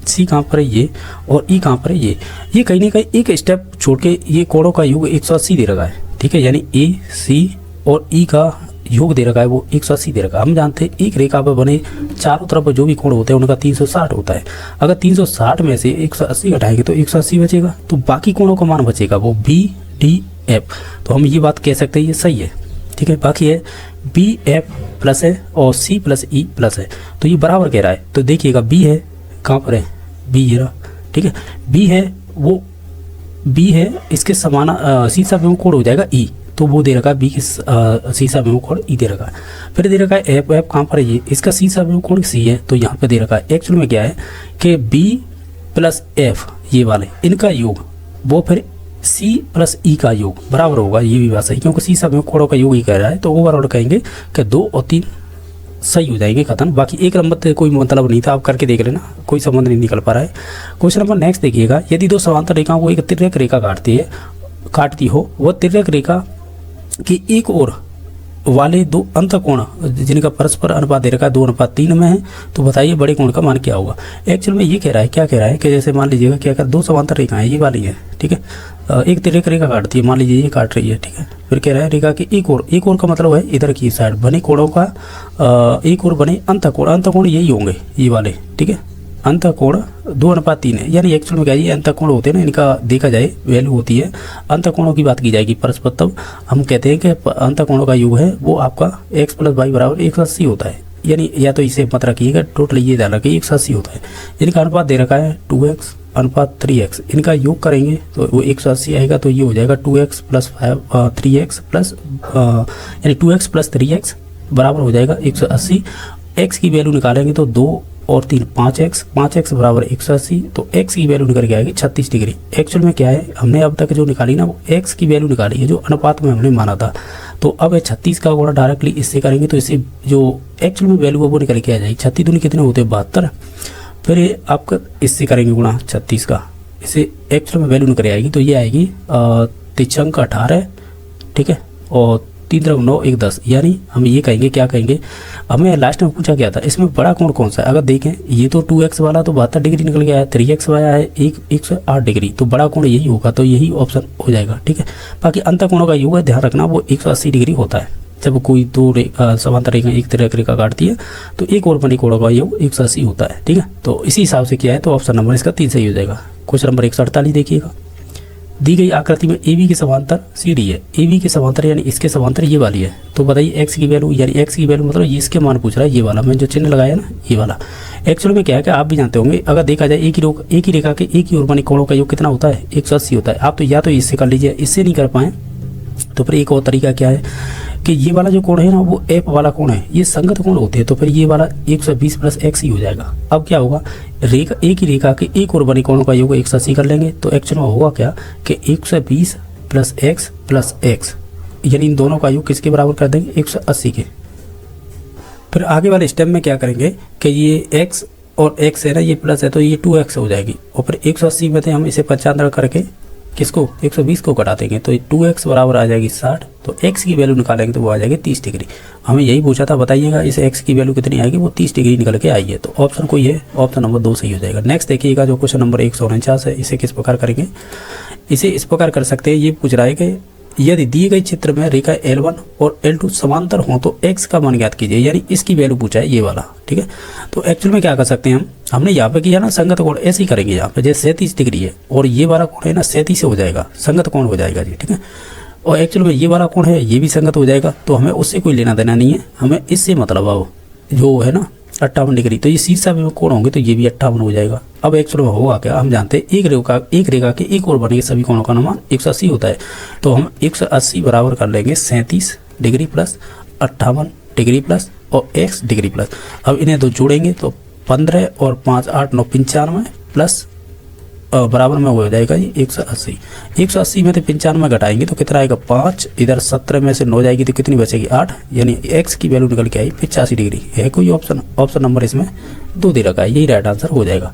C कहाँ पर है ये, और E कहाँ पर है ये कहीं ना कहीं एक स्टेप छोड़ के ये कोणों का योग 180 दे रखा है, ठीक है। यानी AC और E का योग दे रखा है वो 180 दे रखा है। हम जानते हैं एक रेखा पर बने चारों तरफ जो भी कोण होते हैं उनका 360 होता है। अगर 360 में से 180 घटाएंगे तो 180 बचेगा, तो बाकी कोणों का मान बचेगा वो BDF। तो हम ये बात कह सकते हैं ये सही है, ठीक है। बाकी है BF प्लस है और C प्लस E प्लस है, तो ये बराबर कह रहा है। तो देखिएगा B है कहाँ पर है, B ये रहा, ठीक है। B है वो B है, इसके समान सीसा विमुख कोण हो जाएगा E, तो वो दे रखा है B की सीसा विमुख कोण E दे रखा है। फिर दे रखा है F कहाँ पर है ये, इसका सीसा विमुख कोण C है, तो यहाँ पे दे रखा है। एक्चुअल में क्या है कि B प्लस F ये वाले इनका योग वो फिर C प्लस E का योग बराबर होगा, ये भी बात सही, क्योंकि सीसा विमुख कोणों का योग ही कह रहा है। तो ओवरऑल कहेंगे कि 2 और 3 सही हो जाएंगे कथन। बाकी एक नंबर से कोई मतलब नहीं था, आप करके देख लेना, कोई संबंध नहीं निकल पा रहा है। क्वेश्चन नंबर नेक्स्ट देखिएगा, यदि दो समांतर रेखाओं को एक तिर्यक रेखा काटती हो, वह तिर्यक रेखा कि एक ओर वाले दो अंतःकोण जिनका परस्पर अनुपात दे रखा है 2:3 में है, तो बताइए बड़े कोण का मान क्या होगा। एक्चुअल में ये कह रहा है, क्या कह रहा है कि जैसे मान लीजिएगा कि अगर दो समांतर रेखाएं ये वाली है, ठीक है, एक तिर्यक रेखा काटती है, मान लीजिए ये काट रही है, ठीक है। फिर कह रहा है रेखा की एक ओर का मतलब है इधर की साइड बने कोणों का एक ओर बने अंतःकोण यही होंगे ये वाले, ठीक है। अंतःकोण 2:3 है, यानी एक्चुअल में क्या है, अंतःकोण होते हैं ना, इनका देखा जाए वैल्यू होती है, अंतःकोणों की बात की जाएगी परस्पर, तब हम कहते हैं कि अंतःकोणों का योग है वो आपका x प्लस वाई बराबर 180 होता है। यानी या तो इसे मत रखिएगा, टोटल ये ध्यान रखिए 180 होता है। इनका अनुपात दे रखा है 2x अनुपात 3x, इनका योग करेंगे तो वो 180 आएगा, तो ये हो जाएगा 2x प्लस 3x प्लस यानी 2x प्लस 3x बराबर हो जाएगा 180। x की वैल्यू निकालेंगे तो 2 और 3 5x, 5x बराबर 180, तो x की वैल्यू निकल के आएगी 36 डिग्री। एक्चुअल में क्या है, हमने अब तक जो निकाली ना वो x की वैल्यू निकाली है जो अनुपात में हमने माना था। तो अब 36 का गुणा डायरेक्टली इससे करेंगे तो इससे जो एक्चुअल में वैल्यू है वो निकल के आ जाएगी। 36 दूनी कितने होते हैं 72। फिर ये आपका इससे करेंगे गुणा 36 का, इससे एक्चुअल में वैल्यू निकल आएगी। तो ये आएगी 3 18, ठीक है, और 3 3 9 1 10, यानी हम ये कहेंगे, क्या कहेंगे, हमें लास्ट में पूछा गया था इसमें बड़ा कोण कौन सा है। अगर देखें ये तो 2x वाला तो 72 डिग्री निकल गया है, 3x वाला है 108 डिग्री, तो बड़ा कोण यही होगा, तो यही ऑप्शन हो जाएगा, ठीक है। बाकी अंतर कोणों का योग है, ध्यान रखना वो 180 डिग्री होता है। जब कोई दो समांतर रेखा एक तरह रेखा काटती है तो एक और बनी कोणों का योग 180 होता है, ठीक है। तो इसी हिसाब से क्या है, तो ऑप्शन नंबर इसका 3 सही हो जाएगा। क्वेश्चन नंबर 148 देखिएगा, दी गई आकृति में AB के समांतर CD है, AB के समांतर यानी इसके समांतर ये वाली है, तो बताइए x की वैल्यू, यानी x की वैल्यू मतलब ये इसके मान पूछ रहा है, ये वाला मैं जो चिन्ह लगाया ना ये वाला। एक्चुअल में क्या है कि आप भी जानते होंगे, अगर देखा जाए एक ही रेखा के एक ही ओर बनी कोणों का योग कितना होता है 180 होता है। आप तो या तो इससे कर लीजिए, इससे नहीं कर पाए तो फिर एक और तरीका क्या है कि ये वाला जो कोण है ना वो F वाला कोण है, ये संगत कोण होते हैं, तो फिर ये वाला 120 प्लस x ही हो जाएगा। अब क्या होगा, रेखा एक ही रेखा के एक और बनी कोणों का योग 180 कर लेंगे, तो एक्चुअल में होगा क्या कि 120 प्लस x यानी इन दोनों का योग किसके बराबर कर देंगे 180 के। फिर आगे वाले स्टेप में क्या करेंगे कि ये x और x है ना, ये प्लस है तो ये 2x हो जाएगी, और फिर 180 में थे हम इसे 95 करके किसको 120 को घटा देंगे, तो 2x बराबर आ जाएगी 60, तो x की वैल्यू निकालेंगे तो वो आ जाएगी 30 डिग्री। हमें यही पूछा था, बताइएगा इस x की वैल्यू कितनी आएगी, वो 30 डिग्री निकल के आई है, तो ऑप्शन कोई है, ऑप्शन नंबर 2 सही हो जाएगा। नेक्स्ट देखिएगा जो क्वेश्चन नंबर 149 है, इसे किस प्रकार करेंगे, इसे इस प्रकार कर सकते हैं। ये पूछ रहा है कि यदि दिए गए चित्र में रेखा L1 और L2 समांतर हों तो x का मान ज्ञात कीजिए, यानी इसकी वैल्यू पूछा है ये वाला, ठीक है। तो एक्चुअल में क्या कर सकते हैं हमने यहाँ पे किया ना संगत कोण, ऐसे ही करेंगे। यहाँ पे जैसे 37 डिग्री है और ये वाला कोण है ना 37 से हो जाएगा, संगत कोण हो जाएगा जी, ठीक है। और एक्चुअल में ये वाला कोण है ये भी संगत हो जाएगा, तो हमें उससे कोई लेना देना नहीं है, हमें इससे मतलब आओ जो है ना 58 डिग्री, तो ये शीर्षा में कोण होंगे तो ये भी 58 हो जाएगा। अब एक्चुअल में होगा क्या, हम जानते हैं एक रेखा के एक और बने सभी कोणों का अनुमान 180 होता है, तो हम 180 बराबर कर लेंगे 37 डिग्री प्लस 58 डिग्री प्लस और x डिग्री प्लस। अब इन्हें दो जोड़ेंगे तो 15 और 5 8 9 95 प्लस बराबर में हो जाएगा ये 180। 180 में तो 95 घटाएंगे तो कितना आएगा 5, इधर 17 में से 9 जाएगी तो कितनी बचेगी 8, यानी x की वैल्यू निकल के आई 85 डिग्री। है कोई ऑप्शन, ऑप्शन नंबर इसमें 2 दे रखा है, यही राइट आंसर हो जाएगा।